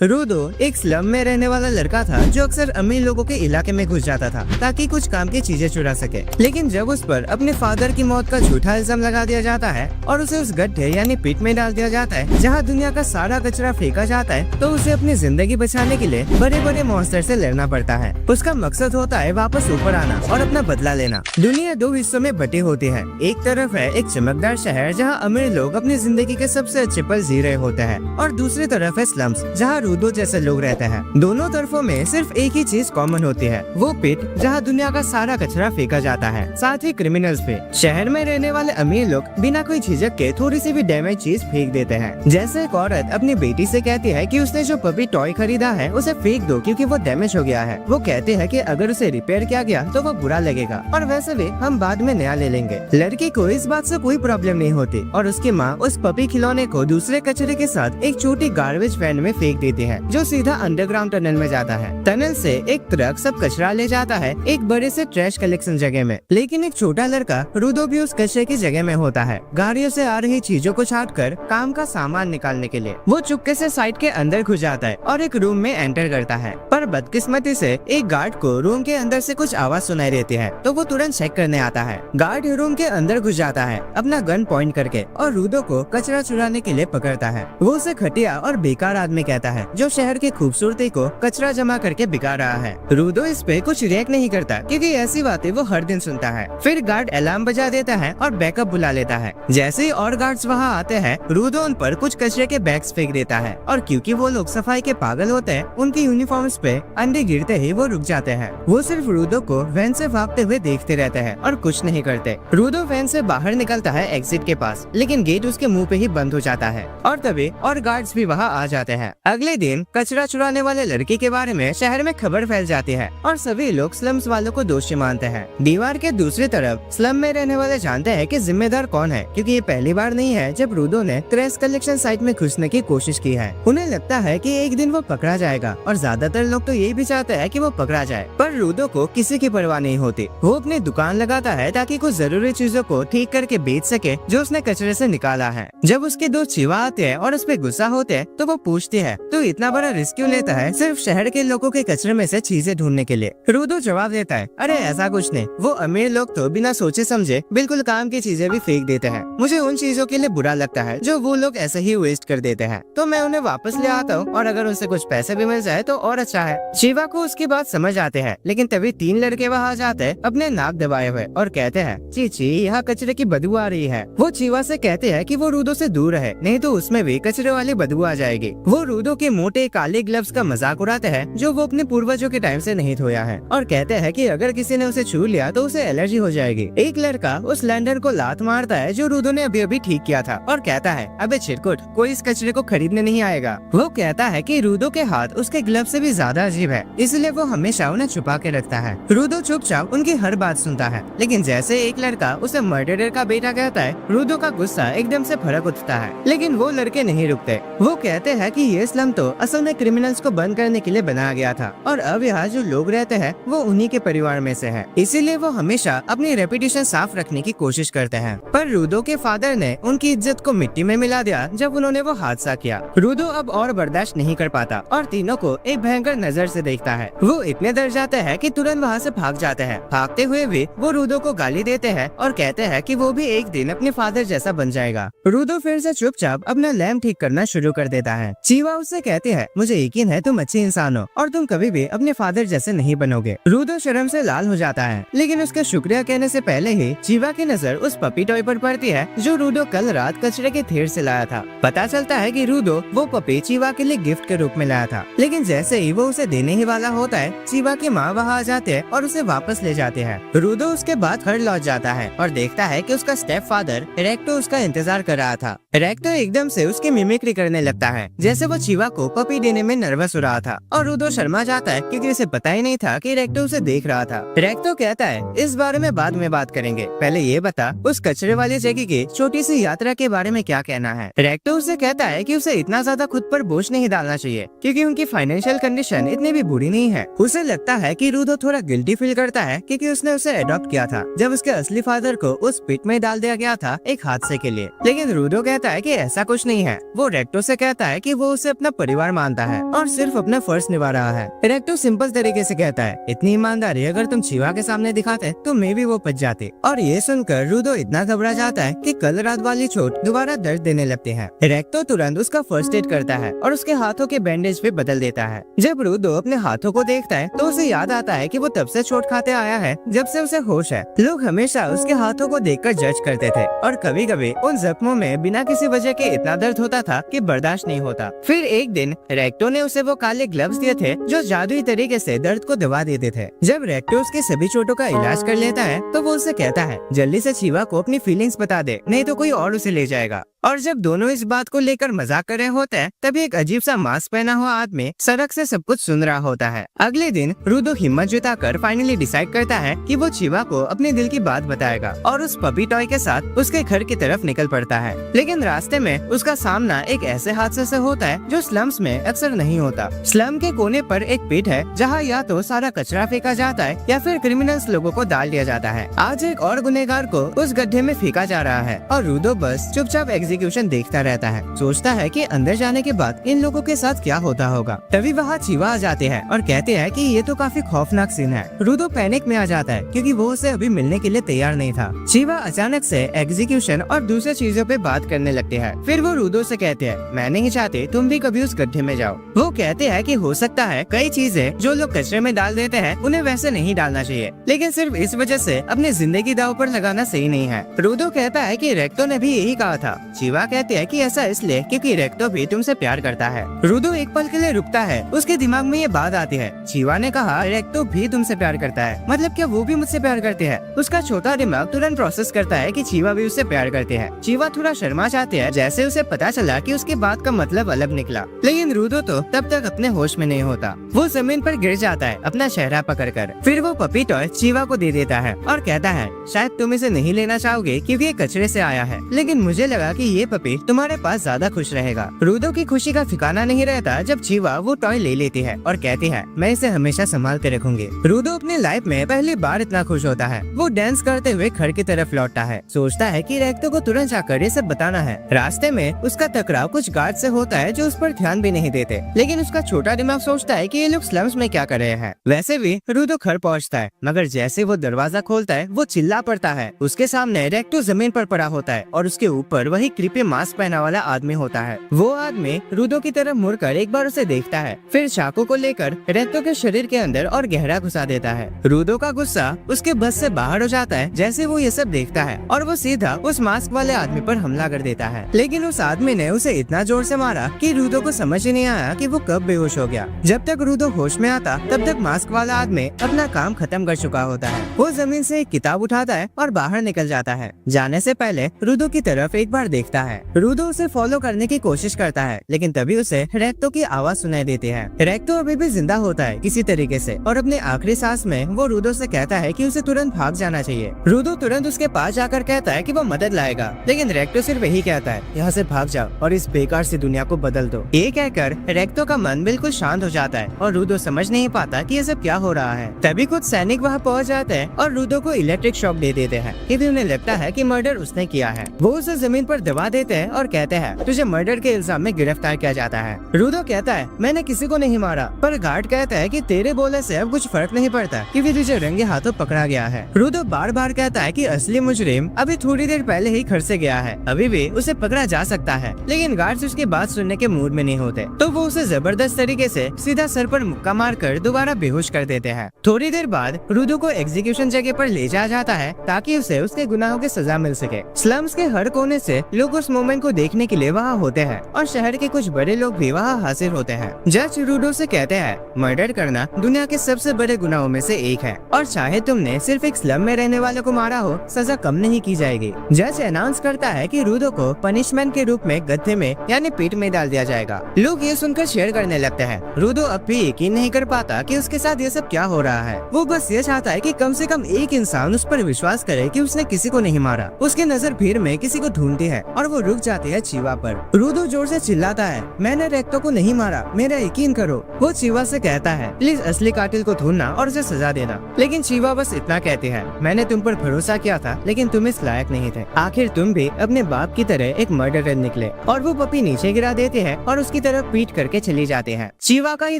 रूदो एक स्लम में रहने वाला लड़का था जो अक्सर अमीर लोगों के इलाके में घुस जाता था ताकि कुछ काम की चीजें चुरा सके। लेकिन जब उस पर अपने फादर की मौत का झूठा इल्जाम लगा दिया जाता है और उसे उस गड्ढे यानी पिट में डाल दिया जाता है जहां दुनिया का सारा कचरा फेंका जाता है, तो उसे अपनी जिंदगी बचाने के लिए बड़े बड़े मॉन्स्टर से लड़ना पड़ता है। उसका मकसद होता है वापस ऊपर आना और अपना बदला लेना। दुनिया दो हिस्सों में बटी होती है। एक तरफ है एक चमकदार शहर जहाँ अमीर लोग अपनी जिंदगी के सबसे अच्छे पल जी रहे होते हैं, और दूसरी तरफ है स्लम्स जहाँ रूदो जैसे लोग रहते हैं। दोनों तरफों में सिर्फ एक ही चीज कॉमन होती है, वो पिट जहाँ दुनिया का सारा कचरा फेंका जाता है, साथ ही क्रिमिनल्स भी। शहर में रहने वाले अमीर लोग बिना कोई झिझक के थोड़ी सी भी डैमेज चीज फेंक देते हैं। जैसे एक औरत अपनी बेटी से कहती है कि उसने जो पपी टॉय खरीदा है उसे फेंक दो क्योंकि वो डैमेज हो गया है। वो कहते हैं कि अगर उसे रिपेयर किया गया तो वो बुरा लगेगा और वैसे भी हम बाद में नया ले लेंगे। लड़की को इस बात से कोई प्रॉब्लम नहीं होती और उसकी माँ उस पपी खिलौने को दूसरे कचरे के साथ एक छोटी गार्बेज वैन में फेंक देती है जो सीधा अंडरग्राउंड टनल में जाता है। टनल से एक ट्रक सब कचरा ले जाता है एक बड़े से ट्रैश कलेक्शन जगह में। लेकिन एक छोटा लड़का रूदो भी उस कचरे की जगह में होता है, गाड़ियों से आ रही चीजों को छाट कर काम का सामान निकालने के लिए। वो चुपके से साइड के अंदर घुस जाता है और एक रूम में एंटर करता है, पर बदकिस्मती से एक गार्ड को रूम के अंदर से कुछ आवाज सुनाई देती है, तो वो तुरंत चेक करने आता है। गार्ड रूम के अंदर घुस जाता है अपना गन पॉइंट करके और रूदो को कचरा चुराने के लिए पकड़ता है। वो उसे घटिया और बेकार आदमी कहता है जो शहर की खूबसूरती को कचरा जमा करके बिगा रहा है। रूदो इस पे कुछ रिएक्ट नहीं करता क्योंकि ऐसी बातें वो हर दिन सुनता है। फिर गार्ड अलार्म बजा देता है और बैकअप बुला लेता है। जैसे ही और गार्ड्स वहाँ आते हैं, रूदो उन पर कुछ कचरे के बैग्स फेंक देता है और क्योंकि वो लोग सफाई के पागल होते हैं, उनकी यूनिफॉर्म्स पे अंडे गिरते ही वो रुक जाते हैं। वो सिर्फ रूदो को वैन से भागते हुए देखते रहते हैं और कुछ नहीं करते। रूदो वैन से बाहर निकलता है एग्जिट के पास, लेकिन गेट उसके मुंह पे ही बंद हो जाता है और तभी और गार्ड्स भी वहाँ आ जाते हैं। अगले दिन कचरा चुराने वाले लड़के के बारे में शहर में खबर फैल जाती है और सभी लोग स्लम्स वालों को दोषी मानते हैं। दीवार के दूसरी तरफ स्लम में रहने वाले जानते हैं कि जिम्मेदार कौन है, क्योंकि ये पहली बार नहीं है जब रूदो ने ट्रैश कलेक्शन साइट में घुसने की कोशिश की है। उन्हें लगता है कि एक दिन वो पकड़ा जाएगा और ज्यादातर लोग तो यही भी चाहते हैं कि वो पकड़ा जाए, पर रूदो को किसी की परवाह नहीं होती। वो अपनी दुकान लगाता है ताकि कुछ जरूरी चीजों को ठीक करके बेच सके जो उसने कचरे से निकाला है। जब उसके दो चीवा आते हैं और उस पे गुस्सा होते हैं तो वो पूछती है, तो इतना बड़ा रिस्क क्यों लेता है सिर्फ शहर के लोगों के कचरे में से चीजें ढूंढने के लिए? रूदो जवाब देता है, अरे ऐसा कुछ नहीं, वो अमीर लोग तो बिना सोचे समझे बिल्कुल काम की चीजें भी फेंक देते हैं। मुझे उन चीजों के लिए बुरा लगता है जो वो लोग ऐसे ही वेस्ट कर देते हैं, तो मैं उन्हें वापस ले आता हूँ और अगर उनसे कुछ पैसे भी मिल जाए तो और अच्छा है। शिवा को उसकी बात समझ आते हैं, लेकिन तभी तीन लड़के वहाँ जाते हैं अपने नाक दबाए हुए और कहते हैं, चीची यहाँ कचरे की बदबू आ रही है। वो शिवा से कहते हैं कि वो रूदो से दूर रहे, नहीं तो उसमें भी कचरे वाली बदबू आ जाएगी। वो रूदो के मोटे काले ग्लव्स का मजाक उड़ाते हैं जो वो अपने पूर्वजों के टाइम से नहीं धोया है और कहते हैं कि अगर किसी ने उसे छू लिया तो उसे एलर्जी हो जाएगी। एक लड़का उस लैंडर को लात मारता है जो रूदो ने अभी अभी ठीक किया था और कहता है, अबे चिरकुट, कोई इस कचरे को खरीदने नहीं आएगा। वो कहता है कि रूदो के हाथ उसके ग्लव से भी ज्यादा अजीब है, इसलिए वो हमेशा उन्हें छुपा के रखता है। रूदो चुपचाप उनकी हर बात सुनता है, लेकिन जैसे एक लड़का उसे मर्डरर का बेटा कहता है, रूदो का गुस्सा एकदम से भड़क उठता है। लेकिन वो लड़के नहीं रुकते। वो कहते हैं कि ये स्लम तो असल में क्रिमिनल्स को बंद करने के लिए बनाया गया था और अब यहाँ जो लोग रहते हैं वो उन्हीं के परिवार में से है, इसीलिए वो हमेशा अपनी रेपुटेशन साफ रखने की कोशिश करते हैं। पर रूदो के फादर ने उनकी इज्जत को मिट्टी में मिला दिया जब उन्होंने वो हादसा किया। रूदो अब और बर्दाश्त नहीं कर पाता और तीनों को एक भयंकर नजर से देखता है। वो इतने डर जाते हैं कि तुरंत वहाँ से भाग जाते हैं। भागते हुए भी वो रूदो को गाली देते हैं और कहते हैं कि वो भी एक दिन अपने फादर जैसा बन जाएगा। रूदो फिर से चुपचाप अपना लैम्प ठीक करना शुरू कर देता है। चीवा उससे कहती है, मुझे यकीन है तुम अच्छे इंसान हो और तुम कभी भी अपने फादर जैसे नहीं बनोगे। रूदो शर्म से लाल हो जाता है, लेकिन उसके शुक्रिया कहने से पहले ही चीवा की नजर उस पपी टॉय पर पड़ती है जो रूदो कल रात कचरे के ढेर से लाया था। पता चलता है कि रूदो वो पपी चीवा के लिए गिफ्ट के रूप में लाया था, लेकिन जैसे ही वो उसे देने ही वाला होता है, चीवा की माँ वहाँ आ जाते हैं और उसे वापस ले जाते हैं। रूदो उसके बाद घर लौट जाता है और देखता है कि उसका स्टेप फादर रेक्टो उसका इंतजार कर रहा था। रेक्टो एकदम से उसकी मिमिक्री करने लगता है जैसे वो चीवा को पपी देने में नर्वस हो रहा था और रूदो शर्मा जाता है क्योंकि उसे पता ही नहीं था कि रेक्टो उसे देख रहा था। रेक्टो कहता है, इस बारे में बाद में बात करेंगे, पहले ये बता उस कचरे वाली जगह की छोटी सी यात्रा के बारे में क्या कहना है। रेक्टो उसे कहता है कि उसे इतना ज्यादा खुद पर बोझ नहीं डालना चाहिए क्योंकि उनकी फाइनेंशियल कंडीशन इतनी भी बुरी नहीं है। उसे लगता है कि रूदो थोड़ा गिल्टी फील करता है क्योंकि उसने उसे अडॉप्ट किया था जब उसके असली फादर को उस पिट में डाल दिया गया था एक हादसे के लिए। लेकिन रूदो कहता कहता है कि ऐसा कुछ नहीं है। वो रेक्टो से कहता है कि वो उसे अपना परिवार मानता है और सिर्फ अपना फर्ज निभा रहा है। रेक्टो सिंपल तरीके से कहता है, इतनी ईमानदारी अगर तुम चीवा के सामने दिखाते तो मैं भी वो बच जाती। और ये सुनकर रूडो इतना घबरा जाता है कि कल रात वाली चोट दोबारा दर्द देने लगती है। रेक्टो तुरंत उसका फर्स्ट एड करता है और उसके हाथों के बैंडेज भी बदल देता है। जब रूडो अपने हाथों को देखता है तो उसे याद आता है कि वो तब से चोट खाते आया है जब से उसे होश है। लोग हमेशा उसके हाथों को देखकर जज करते थे और कभी कभी उन जख्मों में बिना किसी वजह के इतना दर्द होता था कि बर्दाश्त नहीं होता। फिर एक दिन रेक्टो ने उसे वो काले ग्लव्स दिए थे जो जादुई तरीके से दर्द को दबा देते थे। जब रेक्टो उसके सभी चोटों का इलाज कर लेता है तो वो उसे कहता है, जल्दी से चीवा को अपनी फीलिंग्स बता दे, नहीं तो कोई और उसे ले जाएगा। और जब दोनों इस बात को लेकर मजाक कर रहे होते हैं तभी एक अजीब सा मास्क पहना हुआ आदमी सड़क से सब कुछ सुन रहा होता है। अगले दिन रूडो हिम्मत जुटाकर फाइनली डिसाइड करता है कि वो चीवा को अपने दिल की बात बताएगा और उस पपी टॉय के साथ उसके घर की तरफ निकल पड़ता है। लेकिन रास्ते में उसका सामना एक ऐसे हादसे से होता है जो स्लम्स में अक्सर नहीं होता। स्लम के कोने पर एक पिट है जहाँ या तो सारा कचरा फेंका जाता है या फिर क्रिमिनल्स लोगों को डाल दिया जाता है। आज एक और गुनहगार को उस गड्ढे में फेंका जा रहा है और रूडो बस चुपचाप एग्जीक्यूशन देखता रहता है। सोचता है कि अंदर जाने के बाद इन लोगों के साथ क्या होता होगा। तभी वहाँ चीवा आ जाते हैं और कहते हैं कि ये तो काफी खौफनाक सीन है। रूडो पैनिक में आ जाता है क्योंकि वो उसे अभी मिलने के लिए तैयार नहीं था। चीवा अचानक से एग्जीक्यूशन और दूसरे चीजों पे बात करने लगते हैं। फिर वो रूडो से कहते हैं, मैं नहीं चाहती तुम भी कभी उस गड्ढे में जाओ। वो कहते हैं कि हो सकता है कई चीजें जो लोग कचरे में डाल देते हैं उन्हें वैसे नहीं डालना चाहिए, लेकिन सिर्फ इस वजह से अपनी जिंदगी दांव पर लगाना सही नहीं है। रूडो कहता है कि रेक्टो ने भी यही कहा था। चीवा कहते हैं कि ऐसा इसलिए क्योंकि रेक्टो भी तुमसे प्यार करता है। रूडो एक पल के लिए रुकता है, उसके दिमाग में ये बात आती है, चीवा ने कहा रेक्टो भी तुमसे प्यार करता है, मतलब क्या वो भी मुझसे प्यार करते हैं? उसका छोटा दिमाग तुरंत प्रोसेस करता है कि चीवा भी उससे प्यार करते हैं। चीवा थोड़ा शर्मा जाते हैं जैसे उसे पता चला कि उसके बात का मतलब अलग निकला। लेकिन रूडो तो तब तक अपने होश में नहीं होता। वो जमीन पर गिर जाता है अपना चेहरा पकड़कर। फिर वो पपी टॉय चीवा को दे देता है और कहता है, शायद तुम इसे नहीं लेना चाहोगे क्योंकि ये कचरे से आया है, लेकिन मुझे लगा कि ये पपी तुम्हारे पास ज्यादा खुश रहेगा। रूडो की खुशी का ठिकाना नहीं रहता जब चीवा वो टॉय ले लेती है और कहती है, मैं इसे हमेशा संभाल के रखूंगी। रूडो अपने लाइफ में पहली बार इतना खुश होता है। वो डांस करते हुए घर की तरफ लौटता है। सोचता है कि रेक्टो को तुरंत जाकर ये सब बताना है। रास्ते में उसका टकराव कुछ गार्ड से होता है जो उस पर ध्यान भी नहीं देते, लेकिन उसका छोटा दिमाग सोचता है कि ये लोग स्लम्स में क्या कर रहे हैं। वैसे भी रूडो घर पहुंचता है, मगर जैसे वो दरवाजा खोलता है वो चिल्ला पड़ता है। उसके सामने रेक्टो जमीन पर पड़ा होता है और उसके ऊपर वही क्रीपी मास्क पहना वाला आदमी होता है। वो आदमी रूडो की तरफ मुड़कर एक बार उसे देखता है, फिर चाकू को लेकर रेक्टो के शरीर के अंदर और गहरा घुसा देता है। रूडो का गुस्सा उसके बस से बाहर हो जाता है जैसे वो ये सब देखता है और वो सीधा उस मास्क वाले आदमी पर हमला कर देता है। लेकिन उस आदमी ने उसे इतना जोर से मारा कि रूडो को समझ ही नहीं आया कि वो कब बेहोश हो गया। जब तक रूडो होश में आता तब तक मास्क वाला आदमी अपना काम खत्म कर चुका होता है। वो जमीन से एक किताब उठाता है और बाहर निकल जाता है। जाने से पहले रूडो की तरफ एक बार देखता है। रूडो उसे फॉलो करने की कोशिश करता है, लेकिन तभी उसे रेक्टो की आवाज सुनाई देती है। रेक्टो अभी भी जिंदा होता है किसी तरीके से और अपने आखिरी सांस में वो रूडो से कहता है कि उसे तुरंत भाग जाना चाहिए। रूडो तुरंत उसके पास जाकर कहता है कि वो मदद लाएगा, लेकिन रेक्टो सिर्फ यही कहता है, यहाँ से भाग जाओ और इस बेकार सी दुनिया को बदल दो। ये कहकर रेक्टो का मन बिल्कुल शांत हो जाता है और रूडो समझ नहीं पाता कि ये सब क्या हो रहा है। तभी कुछ सैनिक वहाँ पहुँच जाते हैं और रूडो को इलेक्ट्रिक शॉक दे देते हैं क्योंकि उन्हें लगता है कि मर्डर उसने किया है। वो उसे जमीन पर दबा देते हैं और कहते हैं, तुझे मर्डर के इल्जाम में गिरफ्तार किया जाता है। रूडो कहता है, मैंने किसी को नहीं मारा, पर गार्ड कहता है कि तेरे बोले से अब कुछ फर्क नहीं पड़ता क्योंकि तुझे रंगे हाथों पकड़ा गया है। रूडो बार बार कहता है कि असली मुजरिम अभी थोड़ी देर पहले ही घर से गया है, अभी भी उसे पकड़ा जा सकता है, लेकिन गार्ड्स उसकी बात सुनने के मूड में नहीं होते, तो वो उसे जबरदस्त तरीके से सीधा सर पर मुक्का मारकर दोबारा बेहोश कर देते हैं। थोड़ी देर बाद रूडो को एग्जीक्यूशन जगह पर ले जाया जाता है ताकि उसे उसके गुनाहों की सजा मिल सके। स्लम्स के हर कोने से लोग उस मोमेंट को देखने के लिए वहाँ होते हैं और शहर के कुछ बड़े लोग भी वहाँ हाजिर होते हैं। जज रूडो से कहते हैं, मर्डर करना दुनिया के सबसे बड़े गुनाहों में से एक है और चाहे तुमने सिर्फ एक स्लम में रहने वाले को मारा हो, सजा कम नहीं की जाएगी। जज अनाउंस करता है कि रूडो को पनिशमेंट के रूप में गड्ढे में यानी पिट में डाल दिया जाएगा। लोग ये सुनकर शेयर करने लगते हैं। रूडो अब भी यकीन नहीं कर पाता कि उसके साथ ये सब क्या हो रहा है। वो बस ये चाहता है कि कम से कम एक इंसान उस पर विश्वास करे कि उसने किसी को नहीं मारा। उसकी नजर भीड़ में किसी को ढूंढती है और वो रुक जाती है चीवा पर। रूडो जोर से चिल्लाता है, मैंने रेक्टो को नहीं मारा, मेरा यकीन करो। वो चीवा से कहता है, प्लीज असली कातिल को ढूंढना और उसे सजा देना, लेकिन चीवा बस इतना कहती है, मैंने तुम पर भरोसा किया था लेकिन तुम इस लायक नहीं थे। आखिर तुम भी अपने बाप की तरह एक मर्डरर निकले और वो पपी नीचे गिरा देते हैं और उसकी तरफ पीट करके चली जाते हैं। चीवा का ये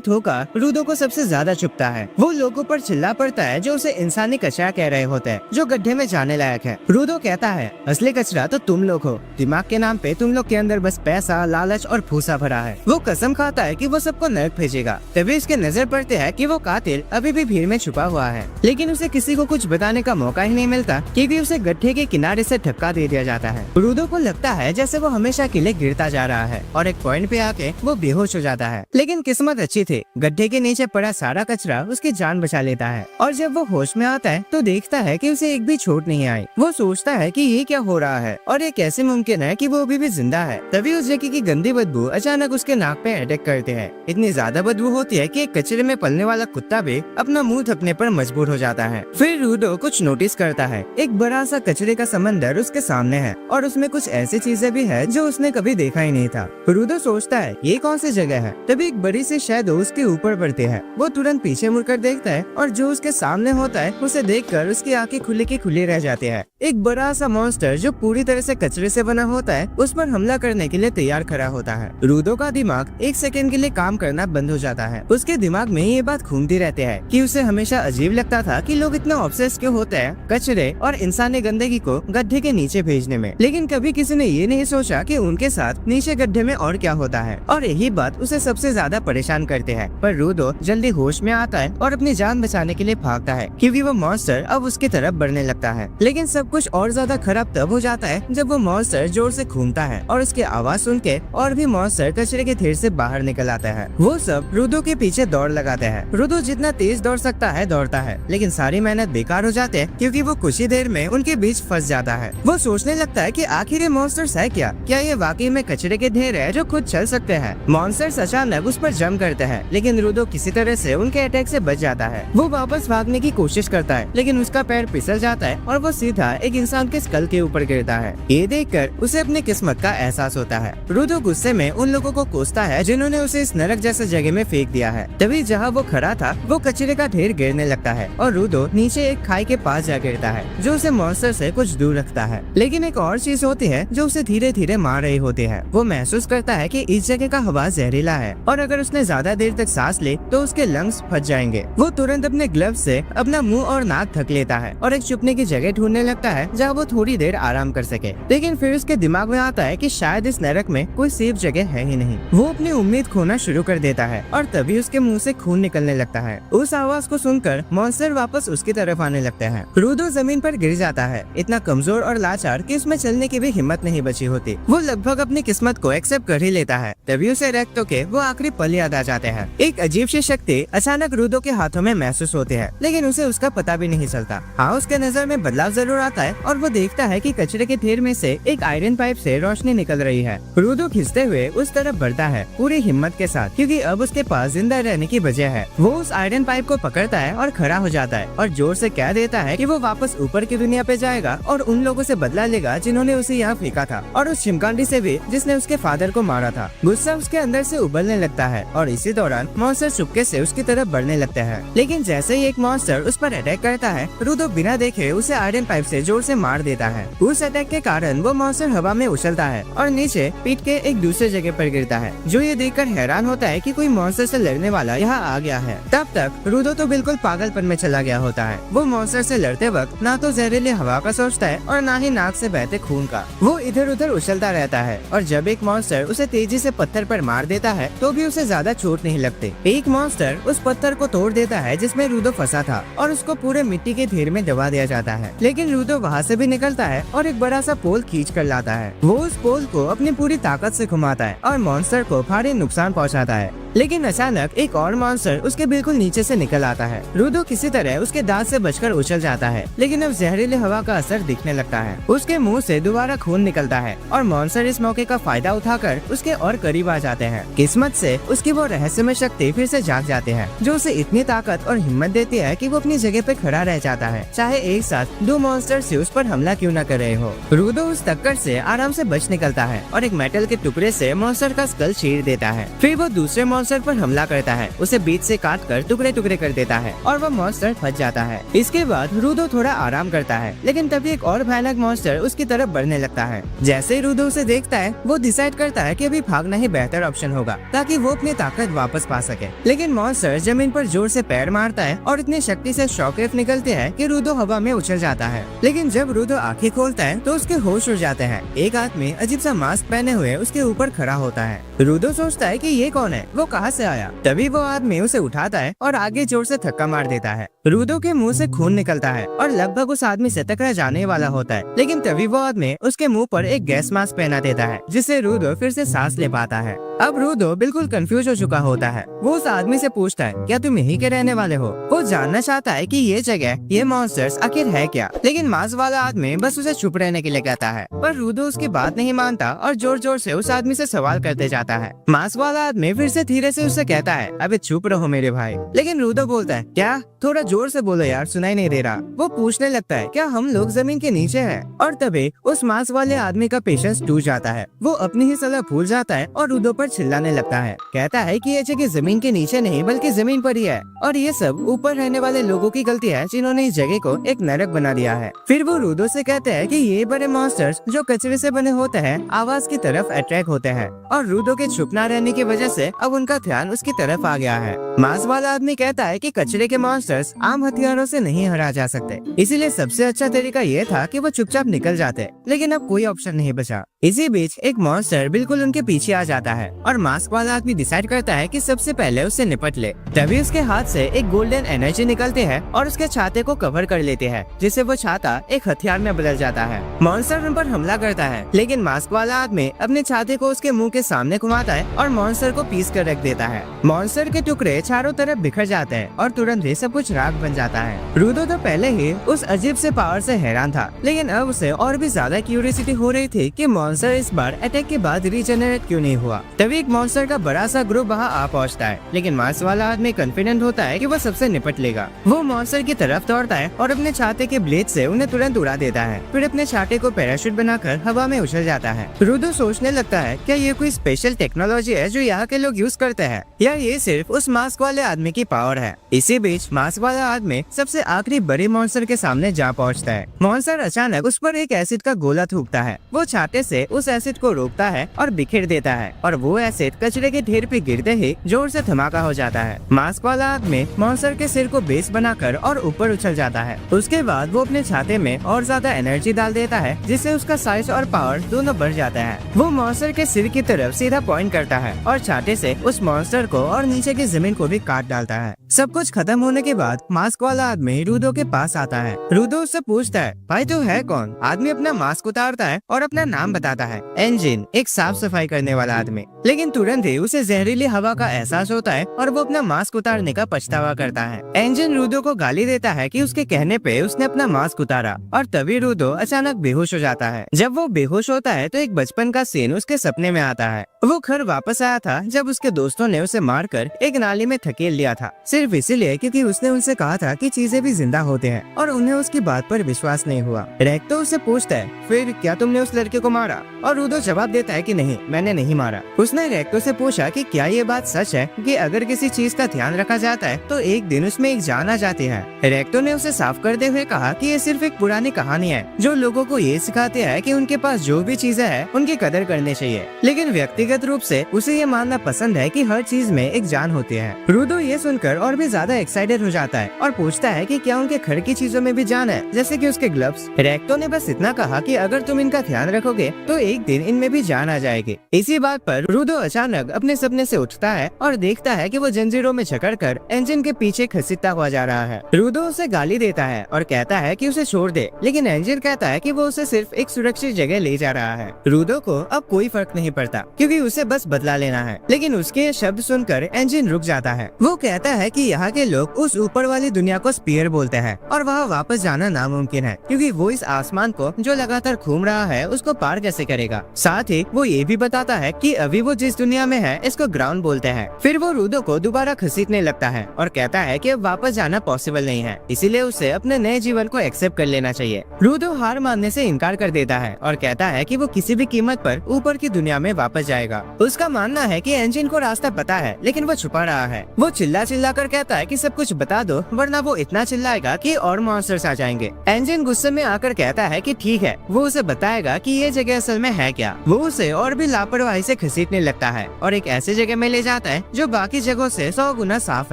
धोखा रूडो को सबसे ज्यादा चुभता है। वो लोगों पर चिल्ला पड़ता है जो उसे इंसानी कचरा कह रहे होते हैं जो गड्ढे में जाने लायक है। रूडो कहता है असली कचरा तो तुम लोग हो, दिमाग के नाम पे तुम लोग के अंदर बस पैसा, लालच और भूसा भरा है। वो कसम खाता है कि वो सबको नरक भेजेगा। तभी उसके नजर पड़ते है कि वो कातिल अभी भी भीड़ में छुपा हुआ है, लेकिन उसे किसी को कुछ बताने का मौका ही नहीं मिलता क्योंकि उसे गड्ढे के किनारे से धक्का दे दिया जाता है। रूडो को लगता है जैसे वो हमेशा के लिए गिरता जा रहा है और एक पॉइंट पे आके वो बेहोश हो जाता है। लेकिन किस्मत अच्छी थी, गड्ढे के नीचे पड़ा सारा कचरा उसकी जान बचा लेता है और जब वो होश में आता है तो देखता है कि उसे एक भी चोट नहीं आई। वो सोचता है कि ये क्या हो रहा है और ये कैसे मुमकिन है कि वो अभी भी जिंदा है। तभी उस जगह की गंदी बदबू अचानक उसके नाक पे अटैक करते हैं। इतनी ज्यादा बदबू होती है कि एक कचरे में पलने वाला कुत्ता भी अपना मुंह ढकने पर मजबूर हो जाता है। फिर रूडो कुछ नोटिस करता है, एक बड़ा सा कचरे का समंदर उसके सामने है और उसमें कुछ ऐसी चीजें भी है जो उसने कभी देखा ही नहीं था। रूडो सोचता है ये कौन सी जगह है। तभी एक बड़ी सी शैडो उसके ऊपर पड़ती है। वो तुरंत पीछे मुड़कर देखता है और जो उसके सामने होता है उसे देखकर उसकी आंखें खुली की खुली रह जाती है। एक बड़ा सा मॉन्स्टर जो पूरी तरह से कचरे से बना होता है उस पर हमला करने के लिए तैयार खड़ा होता है। रूडो का दिमाग एक सेकंड के लिए काम करना बंद हो जाता है। उसके दिमाग में ये बात घूमती रहती है कि उसे हमेशा अजीब लगता था कि लोग इतना ऑब्सेस क्यों होते हैं कचरे और इंसानी गंदगी को गड्ढे के नीचे भेजने में, लेकिन कभी किसी ने ये नहीं सोचा कि उनके साथ नीचे गड्ढे में और क्या होता है। और यही बात उसे सबसे ज्यादा परेशान करते हैं। पर रूडो जल्दी होश में आता है और अपनी जान बचाने के लिए भागता है क्योंकि वो मॉन्स्टर अब उसकी तरफ बढ़ने लगता है। लेकिन सब कुछ और ज्यादा खराब तब हो जाता है जब वो मॉन्स्टर जोर से घूमता है और उसकी आवाज सुन के और भी मॉन्स्टर कचरे के ढेर से बाहर निकल आता है। वो सब रूडो के पीछे दौड़ लगाते हैं। रूडो जितना तेज दौड़ सकता है दौड़ता है, लेकिन सारी मेहनत बेकार हो जाते हैं क्योंकि वो कुछ ही देर में उनके बीच फंस जाता है। वो सोचने लगता है कि आखिर ये मॉन्स्टर्स है क्या ये वाकई में कचरे के ढेर है जो खुद चल सकते हैं। मॉन्स्टर्स अचानक उस पर जम करते हैं, लेकिन रूडो किसी तरह से उनके अटैक से बच जाता है। वो वापस भागने की कोशिश करता है, लेकिन उसका पैर फिसल जाता है और वो सीधा एक इंसान के स्कल के ऊपर गिरता है। ये देखकर उसे अपनी किस्मत का एहसास होता है। रूडो गुस्से में उन लोगों को कोसता है जिन्होंने उसे इस नरक जैसे जगह में फेंक दिया है। तभी जहाँ वो खड़ा था वो कचरे का ढेर गिरने लगता है और रूडो नीचे एक खाई के पास जा गिरता है जो उसे मॉन्स्टर से कुछ दूर रखता है। लेकिन एक और चीज होती है जो उसे धीरे धीरे मार रही होती है। वो महसूस करता है कि इस जगह का हवा जहरीला है और अगर उसने ज्यादा देर तक सांस ले तो उसके लंग्स फट जाएंगे। वो तुरंत अपने ग्लव्स से अपना मुंह और नाक ढक लेता है और एक छुपने की जगह ढूंढने लगता है जहाँ वो थोड़ी देर आराम कर सके। लेकिन फिर उसके दिमाग में आता है कि शायद इस नरक में कोई सेफ जगह है ही नहीं। वो अपनी उम्मीद खोना शुरू कर देता है और तभी उसके मुंह से खून निकलने लगता है। उस आवाज को सुनकर मॉन्स्टर वापस उसकी तरफ आने लगते हैं। रूडो जमीन पर गिर जाता है, इतना कमजोर और लाचार कि उसमें चलने की भी हिम्मत नहीं बची होती। वो लगभग अपनी किस्मत को एक्सेप्ट कर ही लेता है। तभी उसे रैक्टो के वो आखिरी पल याद आ जाते हैं। एक अजीब सी शक्ति अचानक रूडो के हाथों में महसूस होती है, लेकिन उसे उसका पता भी नहीं चलता। हाँ, उसके नजर में बदलाव जरूर आता है और वो देखता है कि कचरे के ढेर में से एक आयरन पाइप से रोशनी निकल रही है। रूडो खिंचते हुए उस तरफ बढ़ता है पूरी हिम्मत के साथ, क्योंकि अब उसके पास जिंदा रहने की वजह है। वो उस आयरन पाइप को पकड़ता है और खड़ा हो जाता है और जोर से कह देता है कि वो वापस ऊपर की दुनिया पे जाएगा और उन लोगों से बदला लेगा जिन्होंने उसे यहाँ फेंका था और उस चिमकांडी से भी जिसने उसके फादर को मारा था। गुस्सा उसके अंदर से उबलने लगता है और इसी दौरान मॉन्स्टर चुपके से उसकी तरफ बढ़ने लगता है। लेकिन जैसे ही एक मॉन्स्टर उस पर अटैक करता है, रूडो बिना देखे उसे आयरन पाइप से जोर से मार देता है। उस अटैक के कारण वो मॉन्स्टर हवा में उछलता है और नीचे पीट के एक दूसरे जगह पर गिरता है, जो ये देखकर हैरान होता है कि कोई मॉन्स्टर से लड़ने वाला यहाँ आ गया है। तब तक रूडो तो बिल्कुल पागलपन में चला गया होता है। वो मॉन्स्टर से लड़ते वक्त ना तो जहरीली हवा का सोचता है और ना ही नाक से बहते खून का। वो इधर उधर उछलता रहता है और जब एक मॉन्स्टर उसे तेजी से पत्थर पर मार देता है तो भी उसे ज्यादा चोट नहीं लगती। एक मॉन्स्टर उस पत्थर को तोड़ देता है जिसमें रूडो फंसा था और उसको पूरे मिट्टी के ढेर में दबा दिया जाता है। लेकिन रूडो वहाँ से भी निकलता है और एक बड़ा सा पोल खींच कर लाता है। वो उस पोल को अपनी पूरी ताकत से घुमाता है और मॉन्स्टर को भारी नुकसान पहुँचाता है। लेकिन अचानक एक और मॉन्स्टर उसके बिल्कुल नीचे से निकल आता है। रूडो किसी तरह उसके दांत से बचकर उछल जाता है, लेकिन अब जहरीले हवा का असर दिखने लगता है। उसके मुंह से दोबारा खून निकलता है और मॉन्स्टर इस मौके का फायदा उठाकर उसके और करीब आ जाते हैं। किस्मत से उसकी वो रहस्यमय शक्ति फिर से जाग जाते हैं, जो उसे इतनी ताकत और हिम्मत देती है कि वो अपनी जगह पे खड़ा रह जाता है, चाहे एक साथ दो मॉन्स्टर से उस पर हमला क्यों न कर रहे हो। रूडो उस टक्कर से आराम से बच निकलता है और एक मेटल के टुकड़े से मॉन्स्टर का स्कल चीर देता है। फिर वो दूसरे मॉन्स्टर पर हमला करता है, उसे बीच से काट कर टुकड़े टुकड़े कर देता है और वह मॉन्स्टर फंस जाता है। इसके बाद रूडो थोड़ा आराम करता है, लेकिन तभी एक और भयानक मॉन्स्टर उसकी तरफ बढ़ने लगता है। जैसे ही रूडो उसे देखता है, वो डिसाइड करता है कि अभी भागना ही बेहतर ऑप्शन होगा ताकि वो अपनी ताकत वापस पा सके। लेकिन मॉन्स्टर जमीन पर जोर से पैर मारता है और इतनी शक्ति से शॉकवेव निकलते हैं कि रूडो हवा में उछल जाता है। लेकिन जब रूडो आंखें खोलता है तो उसके होश उड़ जाते हैं। एक आदमी अजीब सा मास्क पहने हुए उसके ऊपर खड़ा होता है। रूडो सोचता है कि ये कौन है, वो कहाँ से आया। तभी वो आदमी उसे उठाता है और आगे जोर से धक्का मार देता है। रूडो के मुंह से खून निकलता है और लगभग उस आदमी से टकरा जाने वाला होता है, लेकिन तभी वो आदमी उसके मुंह पर एक गैस मास्क पहना देता है, जिससे रूडो फिर से सांस ले पाता है। अब रूडो बिल्कुल कंफ्यूज हो चुका होता है। वो उस आदमी से पूछता है, क्या तुम यहीं के रहने वाले हो? वो जानना चाहता है कि ये जगह, ये मॉन्स्टर्स आखिर है क्या, लेकिन मास्क वाला आदमी बस उसे चुप रहने के लिए कहता है। पर रूडो उसकी बात नहीं मानता और जोर जोर से उस आदमी से सवाल करते जाता है। मास्क वाला आदमी फिर से धीरे से उसे कहता है, अबे चुप रहो मेरे भाई। लेकिन रूडो बोलता है, क्या? थोड़ा जोर से बोलो यार, सुनाई नहीं दे रहा। वो पूछने लगता है, क्या हम लोग जमीन के नीचे हैं? और तभी उस मास्क वाले आदमी का पेशेंस टूट जाता है। वो अपनी ही सलाह भूल जाता है और रूडो पर चिल्लाने लगता है। कहता है कि ये जगह जमीन के नीचे नहीं बल्कि जमीन पर ही है और ये सब ऊपर रहने वाले लोगों की गलती है, जिन्होंने इस जगह को एक नरक बना दिया है। फिर वो रूडो से कहते हैं कि ये बड़े मॉन्स्टर्स जो कचरे से बने होते हैं आवाज की तरफ अट्रैक्ट होते हैं और रूडो के छुप ना रहने की वजह से अब उनका ध्यान उसकी तरफ आ गया है। मास्क वाला आदमी कहता है कि कचरे के मॉन्स्टर्स आम हथियारों से नहीं हरा जा सकते, इसीलिए सबसे अच्छा तरीका ये था कि वो चुपचाप निकल जाते, लेकिन अब कोई ऑप्शन नहीं बचा। इसी बीच एक मॉन्स्टर बिल्कुल उनके पीछे आ जाता है और मास्क वाला आदमी डिसाइड करता है कि सबसे पहले उससे निपट ले। तभी उसके हाथ से एक गोल्डन एनर्जी निकलती है और उसके छाते को कवर कर लेती है, जिससे वो छाता एक हथियार में बदल जाता है। मॉन्स्टर उन पर हमला करता है, लेकिन मास्क वाला आदमी अपने छाते को उसके मुंह के सामने घुमाता है और मॉन्स्टर को पीस कर रख देता है। मॉन्स्टर के टुकड़े चारों तरफ बिखर जाते हैं और तुरंत ही सब कुछ राख बन जाता है। रूडो तो पहले ही उस अजीब से पावर से हैरान था, लेकिन अब उसे और भी ज्यादा क्यूरियोसिटी हो रही थी कि मॉन्स्टर इस बार अटैक के बाद रीजनरेट क्यों नहीं हुआ। तभी एक मॉन्स्टर का बड़ा सा ग्रुप वहाँ आ पहुँचता है, लेकिन मास्क वाला आदमी कॉन्फिडेंट होता है कि वो सबसे निपट लेगा। वो मॉन्स्टर की तरफ दौड़ता है और अपने छाते के ब्लेड से उन्हें तुरंत उड़ा देता है, फिर अपने छाते को पैराशूट बनाकर हवा में उछल जाता है। रूडो सोचने लगता है, क्या ये कोई स्पेशल टेक्नोलॉजी है जो यहाँ के लोग यूज करते हैं, या ये सिर्फ उस मास्क वाले आदमी की पावर है। इसी बीच मास्क वाला आदमी सबसे आखिरी बड़े मॉन्स्टर के सामने जा पहुँचता है। मॉन्स्टर अचानक उस पर एक एसिड का गोला थूकता है। वो छाते से उस एसिड को रोकता है और बिखेर देता है और वो एसिड कचरे के ढेर पे गिरते ही जोर से धमाका हो जाता है। मास्क वाला आदमी मॉन्स्टर के सिर को बेस बनाकर और ऊपर उछल जाता है। उसके बाद वो अपने छाते में और ज्यादा एनर्जी डाल देता है, जिससे उसका साइज और पावर दोनों बढ़ जाता है। वो मॉन्स्टर के सिर की तरफ सीधा पॉइंट करता है और छाते से उस मॉन्स्टर को और नीचे की जमीन को भी काट डालता है। सब कुछ खत्म होने के बाद मास्क वाला आदमी रूडो के पास आता है। रूडो उससे पूछता है, भाई तू है कौन? आदमी अपना मास्क उतारता है और अपना नाम बताता है, एंजिन, एक साफ सफाई करने वाला आदमी। लेकिन तुरंत ही उसे जहरीली हवा का एहसास होता है और वो अपना मास्क उतारने का पछतावा करता है। एंजिन रूडो को गाली देता है कि उसके कहने पे उसने अपना मास्क उतारा और तभी रूडो अचानक बेहोश हो जाता है। जब वो बेहोश होता है तो एक बचपन का सीन उसके सपने में आता है। वो घर वापस आया था जब उसके दोस्तों ने उसे मारकर एक नाली में धकेल लिया था, सिर्फ इसीलिए क्योंकि उसने उनसे कहा था कि चीजें भी जिंदा होते हैं और उन्हें उसकी बात पर विश्वास नहीं हुआ। रेक्टो उससे पूछता है, फिर क्या तुमने उस लड़के को मारा? और रूडो जवाब देता है कि नहीं, मैंने नहीं मारा। उसने रेक्टो से पूछा कि क्या ये बात सच है कि अगर किसी चीज का ध्यान रखा जाता है तो एक दिन उसमें एक जान आ जाती है। रेक्टो ने उसे साफ करते हुए कहा कि ये सिर्फ एक पुरानी कहानी है जो लोगों को ये सिखाती है कि उनके पास जो भी चीजें हैं उनकी कदर करनी चाहिए, लेकिन व्यक्तिगत रूप से उसे ये मानना पसंद है कि हर चीज में एक जान होती है। रूडो ये सुनकर और भी ज्यादा एक्साइटेड हो जाता है और पूछता है कि क्या उनके घर की चीजों में भी जान है, जैसे कि उसके ग्लव्स। रेक्टो ने बस इतना कहा कि अगर तुम इनका ध्यान रखोगे तो एक दिन इनमें भी जान आ जाएगी। इसी बात पर रूडो अचानक अपने सपने से उठता है और देखता है कि वो जंजीरों में जकड़कर इंजन के पीछे घसीटता हुआ जा रहा है। रूडो उसे गाली देता है और कहता है कि उसे छोड़ दे, लेकिन इंजन कहता है कि वो उसे सिर्फ एक सुरक्षित जगह ले जा रहा है। रूडो को अब कोई फर्क नहीं पड़ता क्योंकि उसे बस बदला लेना है, लेकिन उसके ये शब्द सुनकर इंजन रुक जाता है। वो कहता है कि यहाँ के लोग उस ऊपर वाली दुनिया को स्पीयर बोलते हैं और वहाँ वापस जाना नामुमकिन है क्योंकि वो इस आसमान को जो लगातार घूम रहा है उसको पार कैसे करेगा। साथ ही वो ये भी बताता है कि अभी वो जिस दुनिया में है इसको ग्राउंड बोलते हैं। फिर वो रूडो को दोबारा घसीटने लगता है और कहता है कि अब वापस जाना पॉसिबल नहीं है, इसीलिए उसे अपने नए जीवन को एक्सेप्ट कर लेना चाहिए। रूडो हार मानने से इनकार कर देता है और कहता है कि वो किसी भी कीमत पर ऊपर की दुनिया में वापस जाएगा। उसका मानना है कि एंजिन को रास्ता पता है लेकिन वो छुपा रहा है। वो चिल्ला चिल्ला कर कहता है कि सब कुछ बता दो वरना वो इतना चिल्लाएगा कि और मॉन्स्टर्स आ जाएंगे। एंजिन गुस्से में आकर कहता है कि ठीक है, वो उसे बताएगा कि ये जगह असल में है क्या। वो उसे और भी लापरवाही से घसीटने लगता है और एक ऐसी जगह में ले जाता है जो बाकी जगहों से 100 गुना साफ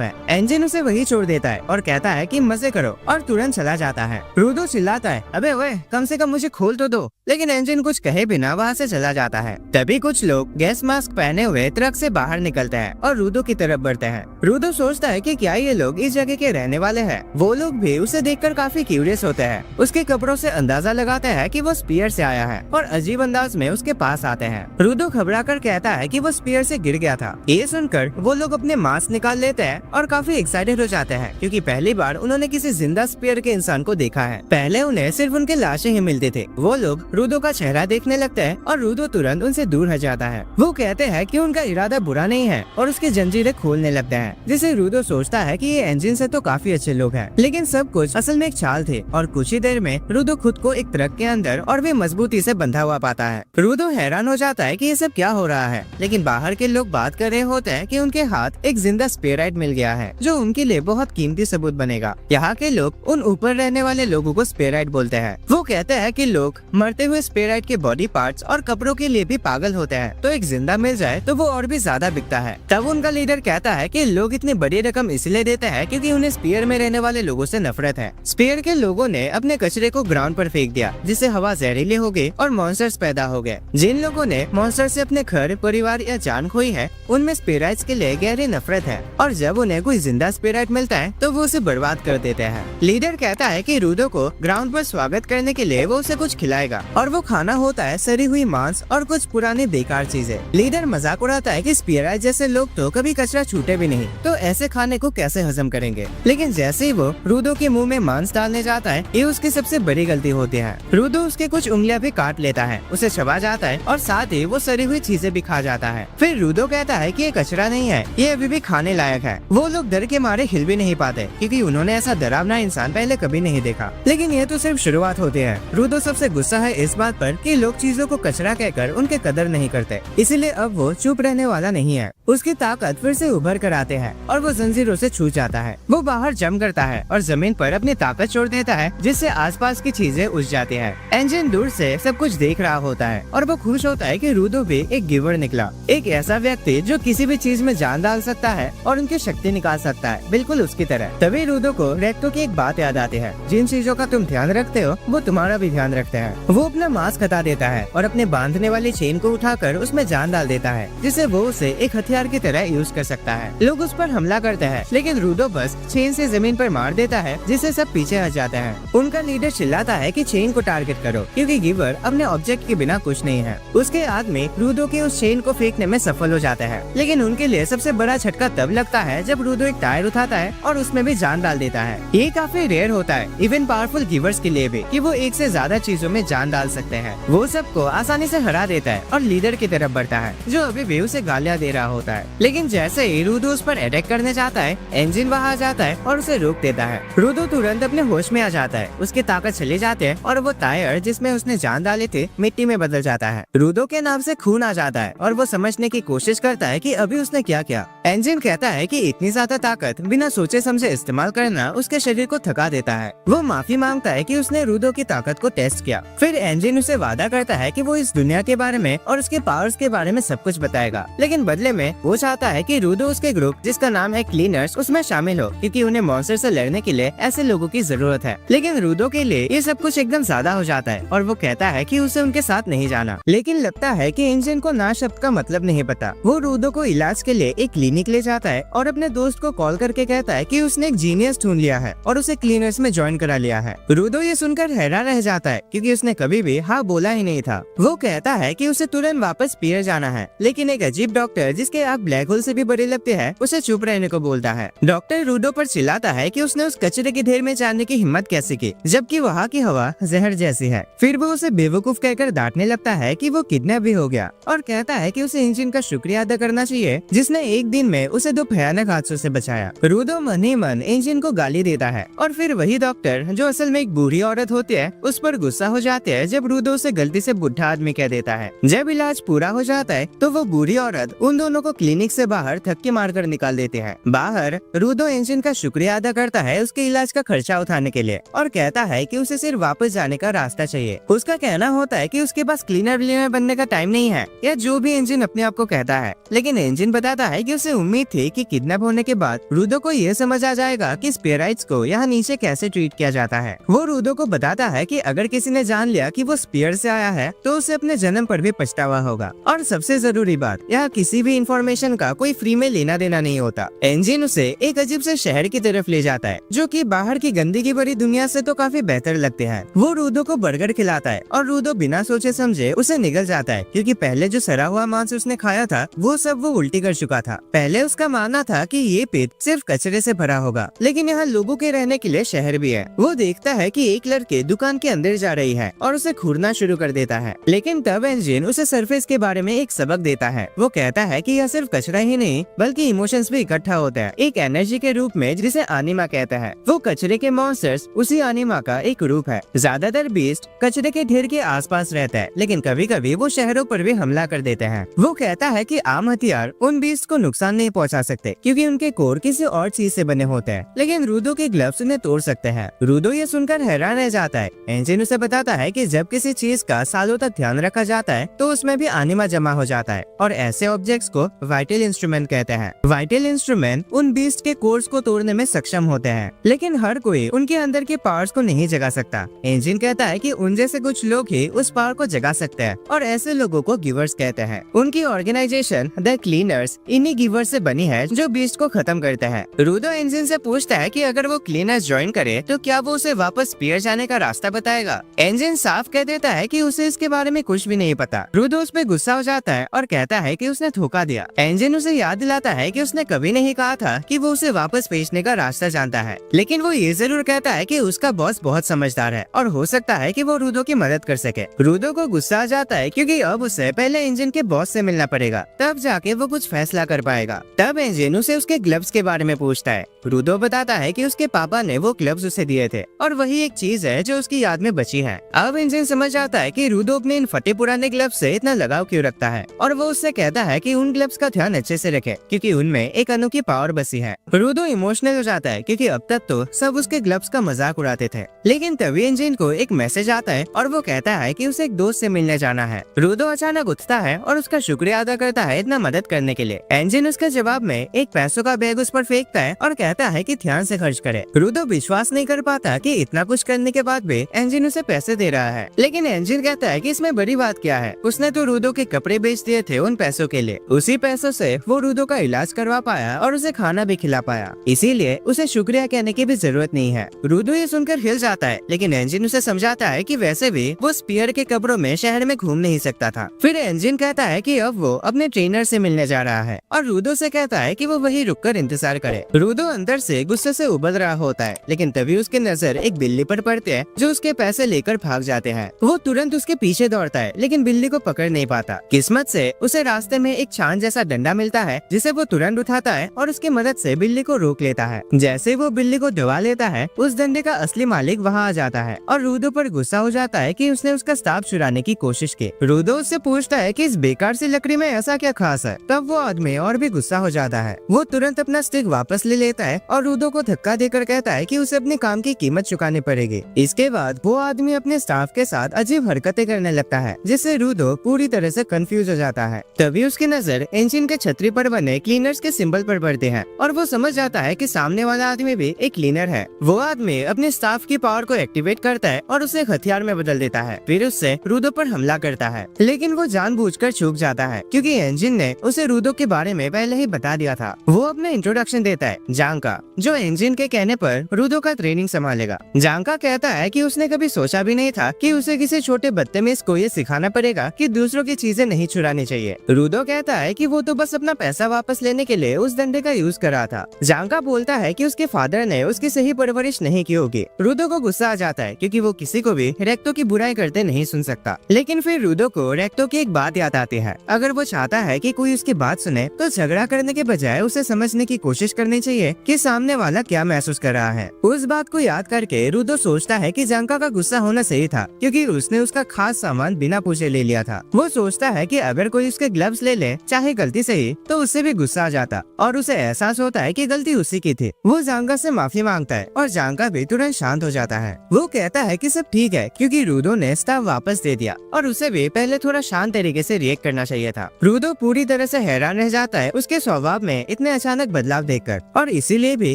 है। एंजिन उसे वही छोड़ देता है और कहता है कि मजे करो और तुरंत चला जाता है। रूडो चिल्लाता है, अबे ओए कम से कम मुझे खोल तो दो, लेकिन एंजिन कुछ कहे बिना वहाँ से चला जाता है। तभी कुछ लोग गैस मास्क पहने हुए ट्रक से बाहर निकलते हैं और रूडो की तरफ बढ़ते हैं। रूडो सोचता है कि क्या ये लोग इस जगह के रहने वाले हैं। वो लोग भी उसे देखकर काफी क्यूरियस होते हैं। उसके कपड़ों से अंदाजा लगाते हैं कि वो स्पीयर से आया है और अजीब अंदाज में उसके पास आते हैं। रूडो घबरा कर कहता है कि वो स्पीयर से गिर गया था। ये सुनकर वो लोग अपने मास्क निकाल लेते हैं और काफी एक्साइटेड हो जाते हैं क्योंकि पहली बार उन्होंने किसी जिंदा स्पीयर के इंसान को देखा है। पहले उन्हें सिर्फ उनके लाशें ही मिलते थे। वो लोग रूडो का चेहरा देखने लगते हैं और रूडो तुरंत उनसे दूर हट जाता है। वो कहते हैं कि उनका इरादा बुरा नहीं है और उसकी जंजीरें खोलने लगते हैं, जिसे रूडो सोचता है कि ये एंजिन से तो काफी अच्छे लोग हैं, लेकिन सब कुछ असल में एक चाल थे। और कुछ ही देर में रूडो खुद को एक ट्रक के अंदर और भी मजबूती से बंधा हुआ पाता है। रूडो हैरान हो जाता है कि ये सब क्या हो रहा है, लेकिन बाहर के लोग बात कर रहे होते हैं कि उनके हाथ एक जिंदा स्पेराइट मिल गया है जो उनके लिए बहुत कीमती सबूत बनेगा। यहाँ के लोग उन ऊपर रहने वाले लोगों को स्पेराइट बोलते हैं। वो कहते हैं कि लोग मरते हुए स्पेराइट के बॉडी पार्ट्स और कपड़ों के लिए भी पागल होते हैं, तो एक जिंदा मिल जाए तो वो और भी ज्यादा बिकता है। तब उनका लीडर कहता है कि लोग इतनी बड़ी रकम इसलिए देते हैं क्योंकि उन्हें स्पीयर में रहने वाले लोगों से नफरत है। स्पीयर के लोगों ने अपने कचरे को ग्राउंड पर फेंक दिया, जिससे हवा जहरीली हो गई और मॉन्स्टर्स पैदा हो गए। जिन लोगों ने मॉन्स्टर से अपने घर, परिवार या जान खोई है, उनमें स्पेराइट्स के लिए गहरी नफरत है और जब उन्हें कोई जिंदा स्पेराइट मिलता है तो वो उसे बर्बाद कर देते हैं। लीडर कहता है कि रूडो को ग्राउंड पर स्वागत करने के लिए वो उसे कुछ खिलाएगा और वो खाना होता है सड़ी हुई मांस और कुछ पुरानी बेकार चीजें। लीडर मजाक उड़ाता है कि स्पेराइट जैसे लोग तो कभी कचरा छूटे भी नहीं, तो ऐसे खाने को कैसे हजम करेंगे। लेकिन जैसे ही वो रूडो के मुंह में मांस डालने जाता है, ये उसकी सबसे बड़ी गलती होती है। रूडो उसके कुछ उंगलियां भी काट लेता है, उसे चबा जाता है और साथ ही वो सड़ी हुई चीजें भी खा जाता है। फिर रूडो कहता है कि ये कचरा नहीं है, ये अभी भी खाने लायक है। वो लोग डर के मारे हिल भी नहीं पाते क्योंकि उन्होंने ऐसा डरावना इंसान पहले कभी नहीं देखा। लेकिन ये तो सिर्फ शुरुआत होती है। रूडो सबसे गुस्सा है इस बात पर कि लोग चीजों को कचरा कहकर उनके कदर नहीं करते, इसीलिए अब वो चुप रहने वाला नहीं है। उसकी ताकत फिर से उभर कर आते हैं और वो जंजीरों से छूट जाता है। वो बाहर जम करता है और जमीन पर अपनी ताकत छोड़ देता है, जिससे आसपास की चीजें उठ जाती है। एंजिन दूर से सब कुछ देख रहा होता है और वो खुश होता है कि रूडो भी एक गिवर निकला, एक ऐसा व्यक्ति जो किसी भी चीज में जान डाल सकता है और उनकी शक्ति निकाल सकता है, बिल्कुल उसकी तरह। तभी रूडो को रेक्टो की एक बात याद आती है, जिन चीजों का तुम ध्यान रखते हो वो तुम्हारा भी ध्यान रखते हैं। वो अपना मास्क हटा देता है और अपने बांधने वाली चेन को उठाकर उसमें जान डाल देता है, जिससे वो उसे एक हथियार की तरह यूज कर सकता है। लोग उस पर हमला करते हैं, लेकिन रूडो बस चेन से जमीन पर मार देता है, जिससे सब पीछे हट जाते हैं। उनका लीडर चिल्लाता है कि चेन को टारगेट करो, क्योंकि गिवर अपने ऑब्जेक्ट के बिना कुछ नहीं है। उसके आदमी रूडो की उस चेन को फेंकने में सफल हो जाते हैं, लेकिन उनके लिए सबसे बड़ा झटका तब लगता है जब रूडो एक टायर उठाता है और उसमें भी जान डाल देता है। ये काफी रेयर होता है, इवन पावरफुल गिवर्स के लिए भी, कि वो एक से ज्यादा चीजों में जान डाल सकते हैं। वो सबको आसानी से हरा देता है और लीडर की तरफ बढ़ता है, जो अभी भी उसे गालियां दे रहा होता है। लेकिन जैसे ही रूडो उस पर अटैक करने जाता है, एंजिन वहाँ आ जाता है और उसे रोक देता है। रूडो तुरंत अपने होश में आ जाता है, उसकी ताकत चली जाती है और वो टायर जिसमें उसने जान डाली थी मिट्टी में बदल जाता है। रूडो के नाम से खून आ जाता है और वो समझने की कोशिश करता है कि अभी उसने क्या किया। एंजिन कहता है कि इतनी ज्यादा ताकत बिना सोचे समझे इस्तेमाल करना उसके शरीर को थका देता है। वो माफी मांगता है कि उसने रूडो की ताकत को टेस्ट किया। फिर एंजिन उसे वादा करता है कि वो इस दुनिया के बारे में और उसके पावर्स के बारे में सब कुछ बताएगा, लेकिन बदले में वो चाहता है कि रूडो उसके ग्रुप जिसका नाम है क्लीनर्स उसमें शामिल हो, क्योंकि उन्हें मॉन्स्टर से लड़ने के लिए ऐसे लोगों की जरूरत है। लेकिन रूडो के लिए ये सब कुछ एकदम ज्यादा हो जाता है और वो कहता है कि उसे उनके साथ नहीं जाना। लेकिन लगता है कि एंजिन को ना शब्द का मतलब नहीं पता। वो रूडो को इलाज के लिए एक क्लिनिक ले जाता है और अपने दोस्त को कॉल करके कहता है कि उसने एक जीनियस ढूंढ लिया है और उसे क्लीनर्स में ज्वाइन करा लिया है। रूडो ये सुनकर हैरान रह जाता है, क्योंकि उसने कभी भी हाँ बोला ही नहीं था। वो कहता है कि उसे तुरंत वापस पियर जाना है, लेकिन एक अजीब डॉक्टर जिसके आप ब्लैक होल से भी बड़े लगते हैं, उसे चुप रहने को बोलता है। डॉक्टर रूडो पर चिल्लाता है कि उसने उस कचरे के ढेर में जाने की हिम्मत कैसे की, जबकि वहाँ की हवा जहर जैसी है। फिर वो उसे बेवकूफ कहकर डांटने लगता है कि वो किडनैप भी हो गया और कहता है कि उसे इंजन का शुक्रिया अदा करना चाहिए जिसने एक दिन में उसे 2 भयानक हादसों से बचाया। रूडो मन ही मन इंजन को गाली देता है और फिर वही डॉक्टर, जो असल में एक बूढ़ी औरत होती है, उस पर गुस्सा हो जाते हैं जब रूडो उसे गलती से बुढ़ा आदमी कह देता है। जब इलाज पूरा हो जाता है तो वो बूढ़ी औरत उन दोनों को क्लिनिक से बाहर धक्के मारकर निकाल देते हैं। बाहर रूडो इंजन का शुक्रिया अदा करता है उसके इलाज का खर्चा उठाने के लिए और कहता है कि उसे सिर्फ वापस जाने का रास्ता चाहिए। उसका कहना होता है कि उसके पास क्लीनर विलीनर बनने का टाइम नहीं है, या जो भी इंजन अपने आप को कहता है। लेकिन इंजन बताता है कि उसे उम्मीद थी कि किडनैप होने के बाद रूडो को ये समझ आ जाएगा कि स्पियराइट्स को यहाँ नीचे कैसे ट्रीट किया जाता है। वो रूडो को बताता है कि अगर किसी ने जान लिया कि वो स्पियर से आया है तो उसे अपने जन्म पर भी पछतावा होगा। और सबसे जरूरी बात, यहाँ किसी भी इंफॉर्मेशन का कोई फ्री में लेना देना नहीं होता। इंजन उसे एक अजीब से शहर की तरफ ले जाता है जो कि बाहर की गंदगी भरी दुनिया से तो काफी बेहतर लगते हैं। वो रूडो को बर्गर खिलाता है और रूडो बिना सोचे समझे उसे निगल जाता है, क्योंकि पहले जो सड़ा हुआ मांस उसने खाया था वो सब वो उल्टी कर चुका था। पहले उसका मानना था कि ये पेट सिर्फ कचरे से भरा होगा, लेकिन यहाँ लोगों के रहने के लिए शहर भी है। वो देखता है कि एक लड़के दुकान के अंदर जा रही है और उसे घूरना शुरू कर देता है। लेकिन तब इंजन उसे सरफेस के बारे में एक सबक देता है। वो कहता है कि यह सिर्फ कचरा ही नहीं बल्कि इमोशंस भी इकट्ठा होता है एक एनर्जी के रूप में, जिसे आनिमा कहता है। वो कचरे के मॉन्स्टर्स उसी आनिमा का एक रूप है। ज्यादातर बीस्ट कचरे के ढेर के आसपास रहता है, लेकिन कभी कभी वो शहरों पर भी हमला कर देते हैं। वो कहता है कि आम हथियार उन बीस्ट को नुकसान नहीं पहुंचा सकते क्योंकि उनके कोर किसी और चीज से बने होते हैं, लेकिन रूडो के ग्लव्स उन्हें तोड़ सकते हैं। रूडो ये सुनकर हैरान रह जाता है। इंजन उसे बताता है कि जब किसी चीज का सालों तक ध्यान रखा जाता है तो उसमें भी आनिमा जमा हो जाता है और ऐसे ऑब्जेक्ट्स को वाइटल इंस्ट्रूमेंट कहते हैं। वाइटल इंस्ट्रूमेंट उन बीस्ट के कोर्स को तोड़ने में सक्षम होते हैं, लेकिन हर कोई उनके अंदर के पावर्स को नहीं जगा सकता। इंजन कहता है कि उन जैसे कुछ लोग ही उस पावर को जगा सकते हैं और ऐसे लोगों को गिवर्स कहते हैं। उनकी ऑर्गेनाइजेशन द क्लीनर्स इन्हीं गिवर्स से बनी है जो बीस्ट को खत्म करते हैं। रूडो इंजन से पूछता है कि अगर वो क्लीनर्स ज्वाइन करे तो क्या वो उसे वापस स्पियर जाने का रास्ता बताएगा। इंजन साफ कह देता है कि उसे इसके बारे में कुछ भी नहीं पता। रूडो उस पे गुस्सा हो जाता है और कहता है कि उसने धोखा दिया। इंजन उसे याद दिलाता है कि उसने कभी नहीं कहा था कि वो उसे वापस भेजने का रास्ता जानता है, लेकिन वो ये जरूर कहता है कि उसका बॉस बहुत समझदार है और हो सकता है कि वो रूडो की मदद कर सके। रूडो को गुस्सा आ जाता है क्योंकि अब उसे पहले इंजन के बॉस से मिलना पड़ेगा, तब जाके वो कुछ फैसला कर पाएगा। तब इंजन उसे उसके ग्लव्स के बारे में पूछता है। रूडो बताता है कि उसके पापा ने वो ग्लव्स उसे दिए थे और वही एक चीज है जो उसकी याद में बची है। अब इंजन समझ आता है कि रूडो अपने इन फटे पुराने ग्लव्स से इतना लगाव क्यों रखता है और वो उससे कहता है कि उन ग्लव्स का ध्यान अच्छे से रखे क्योंकि उनमें एक अनोखी पावर बसी है। रूडो इमोशनल हो जाता है क्योंकि अब तक तो सब उसके ग्लव्स का मजाक उड़ाते थे, लेकिन तभी इंजन को एक मैसेज आता है और वो कहता है कि उसे एक दोस्त से मिलने जाना है। रूडो अचानक उठता है और उसका शुक्रिया अदा करता है इतना मदद करने के लिए। इंजन उसके जवाब में एक पैसों का बैग उस पर फेंकता है और कहता है कि ध्यान से खर्च करे। रूडो विश्वास नहीं कर पाता कि इतना कुछ करने के बाद भी इंजन उसे पैसे दे रहा है, लेकिन इंजन कहता है कि इसमें बड़ी बात क्या है, उसने तो रूडो के कपड़े बेच दिए थे उन पैसों के लिए। उसी पैसों से वो रूडो का इलाज करवा पाया और उसे खाना भी खिला पाया, इसीलिए उसे शुक्रिया कहने की भी जरूरत नहीं है। रूडो ये सुनकर हिल जाता है, लेकिन इंजन उसे समझाता है कि वैसे भी वो स्पियर के कपड़ों में शहर में घूम नहीं सकता था। फिर इंजन कहता है कि अब वो अपने ट्रेनर से मिलने जा रहा है और रूडो से कहता है कि वो वहीं रुककर इंतजार करे। रूडो अंदर से गुस्से से उबल रहा होता है, लेकिन तभी उसकी नजर एक बिल्ली पर पड़ती है जो उसके पैसे लेकर भाग जाते हैं। वो तुरंत उसके पीछे दौड़ता है, लेकिन बिल्ली को पकड़ नहीं पाता। किस्मत से उसे रास्ते में एक छान जैसा डंडा मिलता है जिसे वो तुरंत उठाता है और उसकी मदद से बिल्ली को रोक लेता है। जैसे वो बिल्ली को दबा लेता है, उस डंडे का असली मालिक वहाँ आ जाता है और रूडो पर गुस्सा हो जाता है कि उसने उसका स्टाफ चुराने की कोशिश की। रूडो उससे पूछता है कि इस बेकार सी लकड़ी में ऐसा क्या खास है। तब वो आदमी और भी गुस्सा हो जाता है। वो तुरंत अपना स्टिक वापस ले लेता है और रूडो को धक्का देकर कहता है कि उसे अपने काम की कीमत चुकानी पड़ेगी। इसके बाद वो आदमी अपने स्टाफ के साथ अजीब हरकतें करने लगता है, जिससे रूडो पूरी तरह से कंफ्यूज हो जाता है। तभी उसकी नजर इंजन के छतरी पर बने क्लीनर्स के सिंबल पर पड़ते हैं और वो समझ जाता है कि सामने वाला आदमी भी एक क्लीनर है। वो आदमी अपने स्टाफ की पावर को एक्टिवेट करता है और उसे हथियार में बदल देता है। फिर उससे रूडो पर हमला करता है, लेकिन वो जानबूझकर चूक जाता है क्योंकि इंजन ने उसे रूडो के बारे में पहले ही बता दिया था। वो अपने इंट्रोडक्शन देता है जांग का, जो इंजन के कहने पर रूडो का ट्रेनिंग संभालेगा। जांग का कहता है कि उसने कभी सोचा भी नहीं था कि उसे किसी छोटे बदतमीज को ये सिखाना पड़ेगा कि दूसरों की चीजें नहीं चुरानी चाहिए। रूडो कहता है कि वो तो बस अपना पैसा वापस लेने के लिए उस डंडे का यूज कर रहा था। जांका बोलता है कि उसके फादर ने उसकी सही परवरिश नहीं की होगी। रूडो को गुस्सा आ जाता है क्योंकि वो किसी को भी रेक्टो की बुराई करते नहीं सुन सकता। लेकिन फिर रूडो को रेक्टो की एक बात याद आती है, अगर वो चाहता है कि कोई उसकी बात सुने तो झगड़ा करने के बजाय उसे समझने की कोशिश करनी चाहिए कि सामने वाला क्या महसूस कर रहा है। उस बात को याद करके रूडो सोचता है कि जांका का गुस्सा होना सही था क्योंकि उसने उसका खास सामान बिना पूछे ले लिया था। वो सोचता है कि अगर कोई उसके ग्लव्स ले ले चाहे गलती से ही तो उससे भी गुस्सा आ जाता और उसे एहसास होता है कि गलती उसी की थी। वो जांका से माफी मांगता है और जांका भी तुरंत शांत हो जाता है। वो कहता है कि सब ठीक है क्योंकि रूडो ने स्टाफ वापस दे दिया और उसे भी पहले थोड़ा शांत तरीके से रिएक्ट करना चाहिए था। रूडो पूरी तरह से हैरान रह जाता है उसके स्वभाव में इतने अचानक बदलाव देखकर, और इसीलिए भी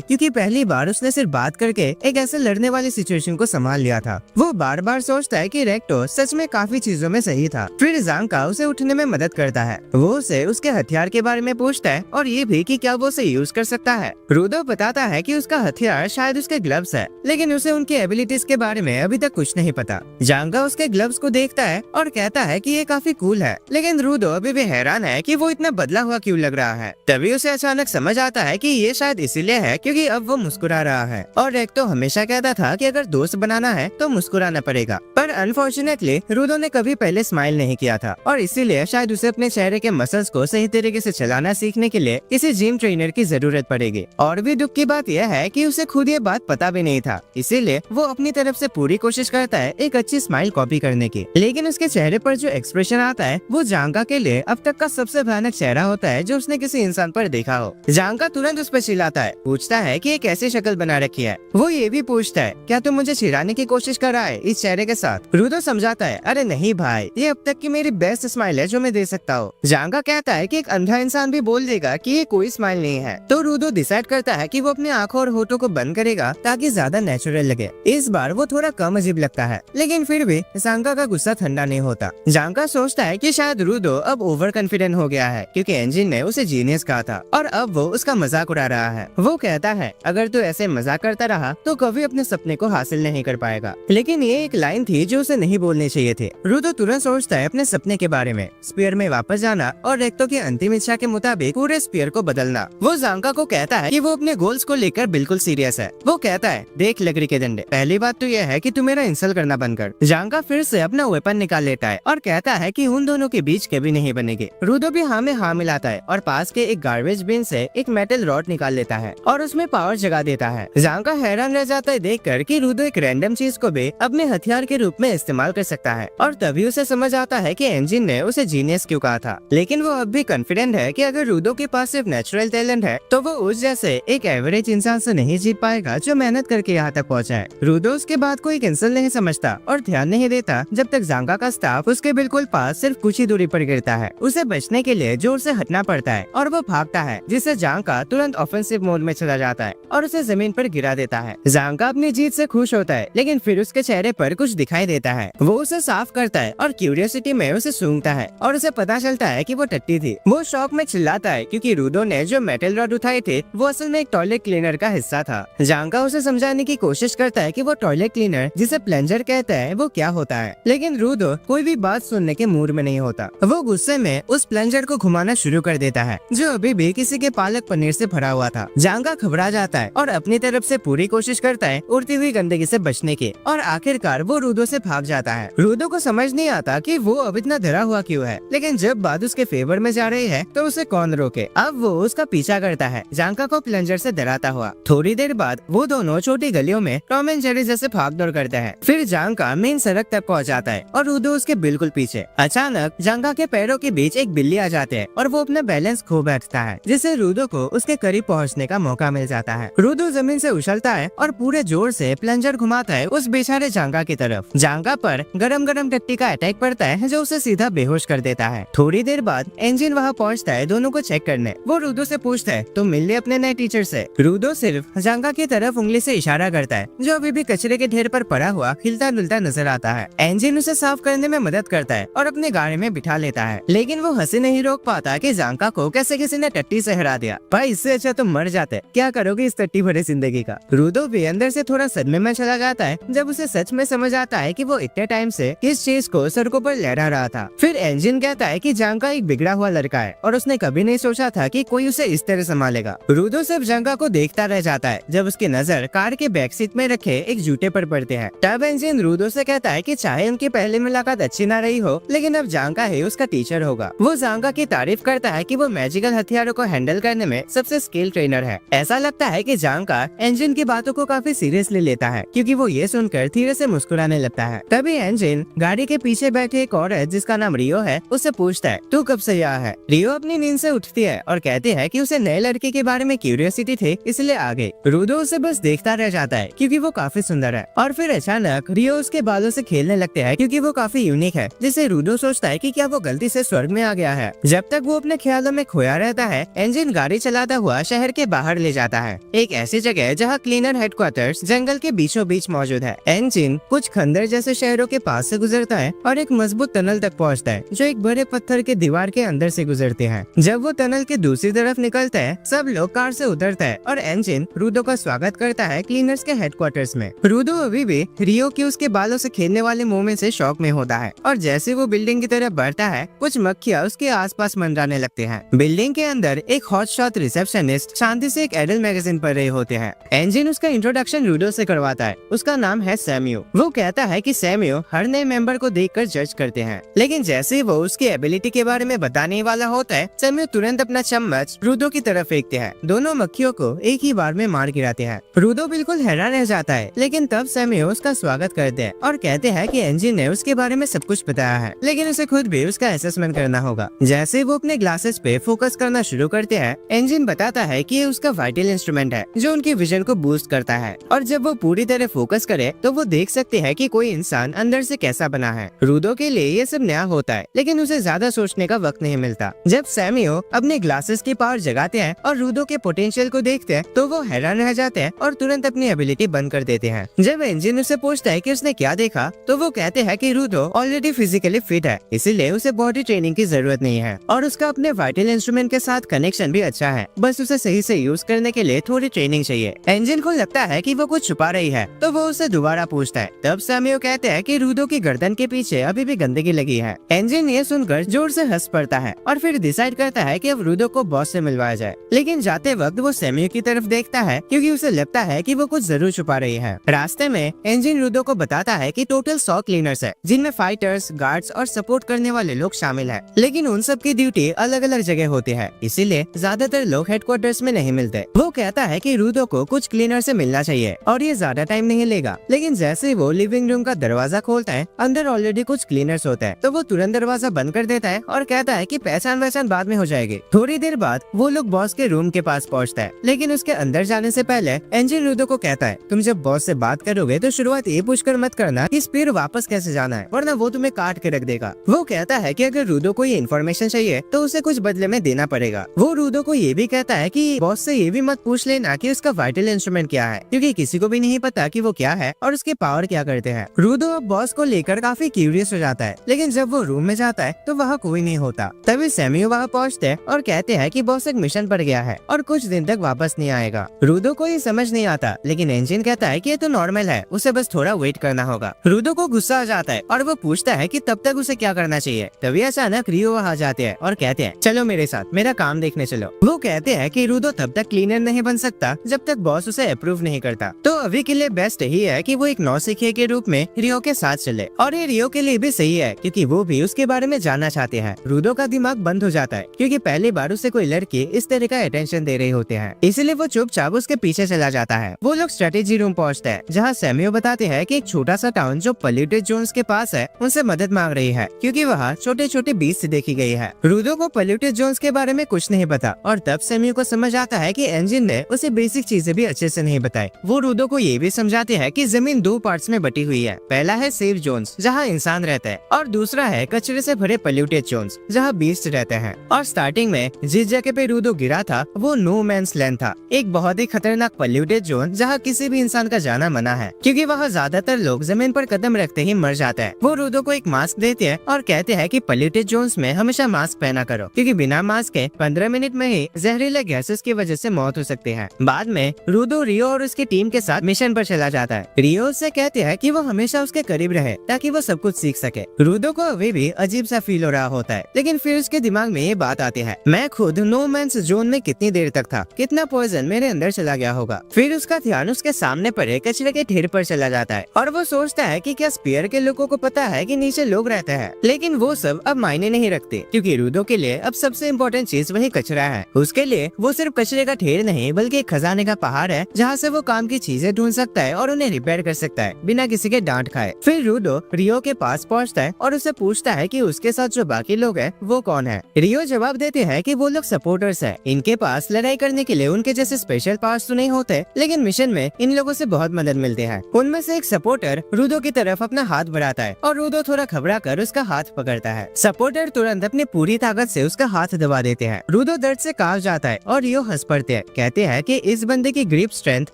क्योंकि पहली बार उसने सिर्फ बात करके एक ऐसे लड़ने वाली सिचुएशन को संभाल लिया था। वो बार बार सोचता है कि रेक्टो सच में काफी चीजों में सही था। फिर जांका उसे उठने में मदद करता है। वो उसे उसके हथियार के बारे में पूछता है और ये भी कि क्या वो उसे यूज कर सकता है। रूडो बताता है कि उसका हथियार शायद उसके ग्लव्स है, लेकिन उसे उनकी एबिलिटीज के बारे में अभी तक कुछ नहीं पता। जांका उसके ग्लव्स को देखता है और कहता है कि ये काफी कूल है, लेकिन रूडो अभी भी हैरान है कि वो इतना बदला हुआ क्यों लग रहा है। तभी उसे अचानक समझ आता है कि ये शायद इसीलिए है क्योंकि अब वो मुस्कुरा रहा है, और एक तो हमेशा कहता था कि अगर दोस्त बनाना है तो मुस्कुराना पड़ेगा। पर अनफॉर्चुनेटली रूडो ने कभी पहले स्माइल नहीं किया था और इसीलिए शायद उसे अपने चेहरे के मसल्स को सही तरीके से चलाना सीखने के लिए किसी जिम ट्रेनर की जरूरत पड़ेगी। और भी दुख की बात यह है कि उसे खुद ये बात पता भी नहीं था, इसीलिए वो अपनी तरफ से पूरी कोशिश करता है एक अच्छी स्माइल कॉपी करने की। लेकिन उसके चेहरे पर जो एक्सप्रेशन आता है वो जांका के लिए अब तक का सबसे भयानक चेहरा होता है जो उसने किसी इंसान पर देखा हो। जांका तुरंत उस पर चिल्लाता है, पूछता है कि ये कैसी शक्ल बना रखी है। वो ये भी पूछता है, क्या तुम मुझे चिढ़ाने की कोशिश कर रहा है इस चेहरे के साथ। रूडो समझाता है, अरे नहीं भाई, ये अब तक की मेरी बेस्ट स्माइल है जो मैं दे सकता हूँ। जांका कहता है कि एक अंधा इंसान भी बोल देगा कि ये कोई स्माइल नहीं है। तो रूडो डिसाइड करता है कि वो अपने आंखों और होठों को बंद करेगा ताकि ज्यादा नेचुरल लगे। इस बार वो थोड़ा कम अजीब लगता है, लेकिन फिर भी जांका का गुस्सा ठंडा नहीं होता। जांका सोचता है कि शायद रूडो अब ओवर कॉन्फिडेंट हो गया है क्योंकि एंजिन ने उसे जीनियस कहा था और अब वो उसका मजाक उड़ा रहा है। वो कहता है, अगर तू ऐसे मजाक करता रहा तो कभी अपने सपने को हासिल नहीं कर पाएगा। लेकिन ये एक लाइन थी जो उसे नहीं बोलनी चाहिए थी। रूडो तुरंत सोचता है अपने सपने के बारे में, स्पीयर में वापस जाना और रेक्टो की अंतिम इच्छा के मुताबिक पूरे स्पीयर को बदलना। वो जांका को कहता है कि वो अपने गोल्स को लेकर बिल्कुल सीरियस है। वो कहता है, देख लकड़ी के डंडे, पहली बात तो यह है कि तू मेरा इंसल्ट करना बंद कर। जांका फिर से अपना वेपन निकाल लेता है और कहता है कि उन दोनों के बीच कभी नहीं बनेगी। रूडो भी हाँ में हाँ मिलाता है और पास के एक गार्बेज बिन से एक मेटल रॉड निकाल लेता है और उसमें पावर जगा देता है। जांका हैरान रह जाता है देखकर कि रूडो एक रैंडम चीज को भी अपने हथियार के रूप में इस्तेमाल कर सकता है, और तभी उसे समझ आता है कि एंजिन ने उसे जीनियस क्यों कहा था। लेकिन वो अब भी कॉन्फिडेंट है कि अगर रूडो के पास सिर्फ नेचुरल टैलेंट है तो वो उस जैसे एक एवरेज इंसान से नहीं जीत पाएगा जो मेहनत करके यहाँ तक पहुँचा है। रूडो उसके बाद कोई इंसल्ट नहीं समझता और ध्यान नहीं देता जब तक जांका का स्टाफ उसके बिल्कुल पास सिर्फ कुछ ही दूरी पर गिरता है। उसे बचने के लिए जोर से हटना पड़ता है और वो भागता है, जिससे जांका तुरंत ऑफेंसिव मोड में चला जाता है और उसे जमीन पर गिरा देता है। जांका अपनी जीत से खुश होता है, लेकिन फिर उसके चेहरे पर कुछ दिखाई देता है। वो उसे साफ करता है और क्यूरियोसिटी में उसे सूंघता है और उसे पता चलता है कि वो टट्टी थी। वो शॉक में चिल्लाता है क्योंकि रूडो ने जो मेटल रॉड उठाए थे वो असल में एक टॉयलेट क्लीनर का हिस्सा था। जांका उसे समझाने की कोशिश करता है कि वो टॉयलेट क्लीनर जिसे प्लंजर कहते हैं वो क्या होता है, लेकिन रूडो कोई भी बात सुनने के मूड में नहीं होता। वो गुस्से में उस प्लंजर को घुमाना शुरू कर देता है जो अभी भी किसी के पालक पनीर से भरा हुआ था। जांका घबरा जाता है और अपनी तरफ से पूरी कोशिश करता है उड़ती हुई गंदगी से बचने की, और आखिरकार वो रूडो से भाग जाता है। रूडो को समझ नहीं आता कि वो अब इतना डरा हुआ क्यों है, लेकिन जब बात उसके फेवर में जा रही है तो उसे कौन रोके। अब वो उसका पीछा करता है, जांका को प्लंजर से डराता हुआ। थोड़ी देर बाद वो दोनों छोटी गलियों में टॉम एंड जेरी जैसे भाग दौड़ करते हैं। फिर जांका मेन सड़क तक पहुंच जाता है और रूडो उसके बिल्कुल पीछे। अचानक जांका के पैरों के बीच एक बिल्ली आ जाती है और वो अपना बैलेंस खो बैठता है, जिससे रूडो को उसके करीब पहुंचने का मौका मिल जाता है। रूडो जमीन से उछलता है और पूरे जोर से प्लंजर घुमाता है उस बेचारे जांका की तरफ। जांका पर गरम गरम टट्टी का अटैक पड़ता है जो उसे सीधा बेहोश कर देता है। थोड़ी देर बाद एंजिन वहाँ पहुँचता है दोनों को चेक करने। वो रूडो से पूछता है, तुम मिल लिए अपने नए टीचर से? रूडो सिर्फ जांका की तरफ उंगली से इशारा करता है जो अभी भी कचरे के ढेर पर पड़ा हुआ हिलता डुलता नजर आता है। एंजिन उसे साफ करने में मदद करता है और अपने गाड़ी में बिठा लेता है, लेकिन वो हंसी नहीं रोक पाता कि जांका को कैसे किसी ने टट्टी से हरा दिया। भाई इससे अच्छा तुम मर जाते, क्या करोगे इस टट्टी भरे जिंदगी का। रूडो भी अंदर से थोड़ा सदमे में चला जाता है जब उसे सच में समझ आता है कि वो इतने टाइम से किस चीज को सड़कों पर लहरा रहा था। फिर एंजिन कहता है कि जांका एक बिगड़ा हुआ लड़का लड़का है और उसने कभी नहीं सोचा था कि कोई उसे इस तरह संभालेगा। रूडो सिर्फ जंगा को देखता रह जाता है जब उसकी नजर कार के बैक सीट में रखे एक जूते पर पड़ते हैं। तब एंजिन रूडो से कहता है कि चाहे उनकी पहली मुलाकात अच्छी ना रही हो, लेकिन अब जांगा ही उसका टीचर होगा। वो जांगा की तारीफ करता है कि वो मैजिकल हथियारों को हैंडल करने में सबसे स्किल ट्रेनर है। ऐसा लगता है कि जांगा एंजिन की बातों को काफी सीरियसली लेता है, क्योंकि वो ये सुनकर धीरे से मुस्कुराने लगता है। तभी एंजिन गाड़ी के पीछे बैठे एक औरत जिसका नाम रियो है उससे पूछता है, तू कब से यहाँ है? रियो अपनी नींद से उठती है और कहती है कि उसे नए लड़के के बारे में क्यूरियोसिटी थी, इसलिए आ गई। रूडो उसे बस देखता रह जाता है क्योंकि वो काफी सुंदर है। और फिर अचानक रियो उसके बालों से खेलने लगते हैं क्योंकि वो काफी यूनिक है, जिससे रूडो सोचता है कि क्या वो गलती से स्वर्ग में आ गया है। जब तक वो अपने ख्यालों में खोया रहता है, एंजिन गाड़ी चलाता हुआ शहर के बाहर ले जाता है, एक ऐसी जगह जहाँ क्लीनर हेडक्वार्टर्स जंगल के बीचों बीच मौजूद है। एंजिन कुछ खंडर जैसे शहरों के पास से गुजरता है और एक मजबूत टनल तक पहुँचता है जो एक बड़े पत्थर के दीवार के अंदर से गुजरते हैं। जब वो टनल के दूसरी तरफ निकलता है, सब लोग कार से उतरता है और एंजिन रूडो का स्वागत करता है क्लीनर्स के हेडक्वार्टर्स में। रूडो अभी भी रियो की उसके बालों से खेलने वाले मूवमेंट से शौक में होता है और जैसे वो बिल्डिंग की तरफ बढ़ता है, कुछ मक्खियाँ उसके आसपास मंडराने लगते हैं। बिल्डिंग के अंदर एक हॉटशॉट रिसेप्शनिस्ट शांति से एक एडल्ट मैगजीन पढ़ रहे होते हैं। एंजिन उसका इंट्रोडक्शन रूडो से करवाता है। उसका नाम है सैम्यू। वो कहता है कि सैम्यू हर नए मेंबर को देखकर जज करते हैं, लेकिन जैसे ही वो उसकी एबिलिटी के बारे में बताने वाला होता है, सैम्यू तुरंत अपना चम्मच रूडो की तरफ फेंकते हैं। दोनों मक्खियों को एक ही बार में मार गिराते हैं। रूडो बिल्कुल हैरान रह जाता है, लेकिन तब सैम्यू उसका स्वागत करते हैं और कहते हैं कि एंजिन ने उसके बारे में सब कुछ बताया है, लेकिन उसे खुद भी उसका असेसमेंट करना होगा। जैसे वो अपने ग्लासेस पे फोकस करना शुरू करते हैं, एंजिन बताता है कि ये उसका वाइटल इंस्ट्रूमेंट है जो उनकी विजन को बूस्ट करता है, और जब वो पूरी तरह फोकस करे तो वो देख सकते हैं कि कोई इंसान अंदर से कैसा बना है। रूडो के लिए ये सब नया होता है, लेकिन उसे ज्यादा सोचने का वक्त नहीं मिलता। जब सैम्यू अपने ग्लासेस की पावर जगाते हैं और रूडो के पोटेंशियल को देखते हैं, तो वो हैरान रह जाते हैं और तुरंत अपनी एबिलिटी बंद कर देते हैं। जब एंजिन उसे पूछता है कि उसने क्या देखा, तो वो कहते हैं कि रूडो ऑलरेडी फिजिकली फिट है, इसीलिए उसे बॉडी ट्रेनिंग की जरूरत नहीं है और उसका अपने वाइटल इंस्ट्रूमेंट के साथ कनेक्शन भी अच्छा है, बस उसे सही से यूज करने के लिए थोड़ी ट्रेनिंग चाहिए। एंजिन को लगता है कि वो कुछ छुपा रही है, तो वो उसे दोबारा पूछता है। तब सैम्यू कहते हैं कि रूडो की गर्दन के पीछे अभी भी गंदगी लगी है। एंजिन ये सुनकर जोर से हंस पड़ता है और फिर डिसाइड करता है कि अब रूडो को बॉस से मिलवाया जाए, लेकिन जाते वक्त वो सैम्यू की तरफ देखता है क्योंकि उसे लगता है कि वो कुछ जरूर छुपा रही है। रास्ते में एंजिन रूडो को बताता है कि टोटल 100 क्लीनर्स है, जिनमें फाइटर्स, गार्ड्स और सपोर्ट करने वाले लोग शामिल है, लेकिन उन सब की ड्यूटी अलग अलग जगह होती है, इसीलिए ज्यादातर लोग हेडक्वार्टर्स में नहीं मिलते। वो कहता है कि रूडो को कुछ क्लीनर से मिलना चाहिए और ये ज्यादा टाइम नहीं लेगा, लेकिन जैसे ही वो लिविंग रूम का दरवाजा खोलता है, अंदर ऑलरेडी कुछ क्लीनर्स होता है, तो वो तुरंत दरवाजा बंद कर देता है और कहता है कि पहचान वहचान बाद में हो जाएगी। थोड़ी देर बाद वो लोग बॉस के रूम के पास पहुंचता है, लेकिन उसके अंदर जाने से पहले एंजिन रूडो को कहता है, तुम जब बॉस से बात करोगे तो शुरुआत ये पूछकर मत करना कि स्पीड वापस कैसे जाना है, वरना वो तुम्हें काट के रख देगा। वो कहता है कि अगर रूडो को ये इन्फॉर्मेशन चाहिए तो उसे कुछ बदले में देना पड़ेगा। वो रूडो को ये भी कहता है कि बॉस से ये भी मत पूछ लेना कि उसका वाइटल इंस्ट्रूमेंट क्या है, क्योंकि किसी को भी नहीं पता कि वो क्या है और उसके पावर क्या करते हैं। रूडो अब बॉस को लेकर काफी क्यूरियस हो जाता है, लेकिन जब वो रूम में जाता है तो वहाँ कोई नहीं होता। तभी सैम्यू वहाँ पहुँचते हैं और कहते हैं कि बॉस एक मिशन पर गया है और कुछ दिन तक वापस नहीं आएगा। रूडो को ये समझ नहीं आता, लेकिन एंजिन कहता है कि ये तो नॉर्मल है, उसे बस थोड़ा वेट करना होगा। रूडो को गुस्सा आ जाता है और वो पूछता है कि तब तक उसे क्या करना चाहिए। तभी अचानक रियो वहाँ जाते हैं और कहते हैं, चलो मेरे साथ, मेरा काम देखने चलो। वो कहते हैं कि रूडो तब तक क्लीनर नहीं बन सकता जब तक बॉस उसे अप्रूव नहीं करता, तो अभी के लिए बेस्ट यही है कि वो एक नौसिखिए के रूप में रियो के साथ चले, और ये रियो के लिए भी सही है क्योंकि वो भी उसके बारे में जानना चाहते हैं। रूडो का दिमाग बंद हो जाता है क्योंकि पहली बार उसे कोई लड़की इस तरह का अटेंशन दे रहे होते हैं, इसलिए वो चुपचाप उसके पीछे चला जाता है। वो लोग स्ट्रेटेजी रूम पहुँचते हैं जहाँ सैम्यू बताते हैं कि एक छोटा सा टाउन जो पॉल्यूटेड जोन्स के पास है उनसे मदद मांग रही है क्योंकि वहाँ छोटे छोटे बीस्ट देखी गई है। रूडो को पॉल्यूटेड जोन्स के बारे में कुछ नहीं पता और तब सैम्यू को समझ आता है कि एंजिन ने उसे बेसिक चीजें भी अच्छे से नहीं बताई। वो रूडो को ये भी समझाते हैं कि जमीन 2 पार्ट्स में बटी हुई है, पहला है सेफ जोन्स जहाँ इंसान रहता है और दूसरा है कचरे से भरे पॉल्यूटेड जोन्स जहाँ बीस्ट रहते हैं। और स्टार्टिंग में जिस जगह पे रूडो गिरा था वो नो मैंस लैंड था, एक बहुत ही खतरनाक पॉल्यूटेड जोन जहाँ किसी भी इंसान का जाना मना है क्योंकि वहाँ ज्यादातर लोग जमीन पर कदम रखते ही मर जाते हैं। वो रूडो को एक मास्क देते हैं और कहते हैं कि पॉल्यूटेड जोन्स में हमेशा मास्क पहना करो क्योंकि बिना मास्क के 15 मिनट में ही जहरीले गैसेस की वजह से मौत हो सकती है। बाद में रूडो रियो और उसकी टीम के साथ मिशन पर चला जाता है। रियो उससे कहते हैं कि वो हमेशा उसके करीब रहे ताकि वो सब कुछ सीख सके। रूडो को अभी भी अजीब सा फील हो रहा होता है, लेकिन फिर के दिमाग में ये बात आती है, मैं खुद नो मैंस जोन में कितनी देर तक था, कितना पॉइजन मेरे अंदर चला गया होगा। फिर उसका ध्यान उसके सामने पड़े कचरे के ढेर पर चला जाता है और वो सोचता है कि क्या स्पीयर के लोगों को पता है कि नीचे लोग रहते हैं। लेकिन वो सब अब मायने नहीं रखते, क्योंकि रूडो के लिए अब सबसे इम्पोर्टेंट चीज वही कचरा है। उसके लिए वो सिर्फ कचरे का ढेर नहीं बल्कि एक खजाने का पहाड़ है, जहाँ से वो काम की चीजें ढूंढ सकता है और उन्हें रिपेयर कर सकता है बिना किसी के डांट खाए। फिर रूडो रियो के पास पहुँचता है और उसे पूछता है कि उसके साथ जो बाकी लोग हैं वो कौन है। रियो जवाब देते हैं कि वो लोग सपोर्टर्स हैं, इनके पास लड़ाई करने के लिए उनके जैसे स्पेशल पावर्स तो नहीं होते, लेकिन मिशन में इन लोगों से बहुत मदद मिलती है। उनमें से एक सपोर्टर रूडो की तरफ अपना हाथ बढ़ाता है और रूडो थोड़ा घबराकर उसका हाथ पकड़ता है। सपोर्टर तुरंत अपनी पूरी ताकत से उसका हाथ दबा देते हैं। रूडो दर्द से कांप जाता है और रियो हंस पड़ते हैं, कहते हैं कि इस बंदे की ग्रिप स्ट्रेंथ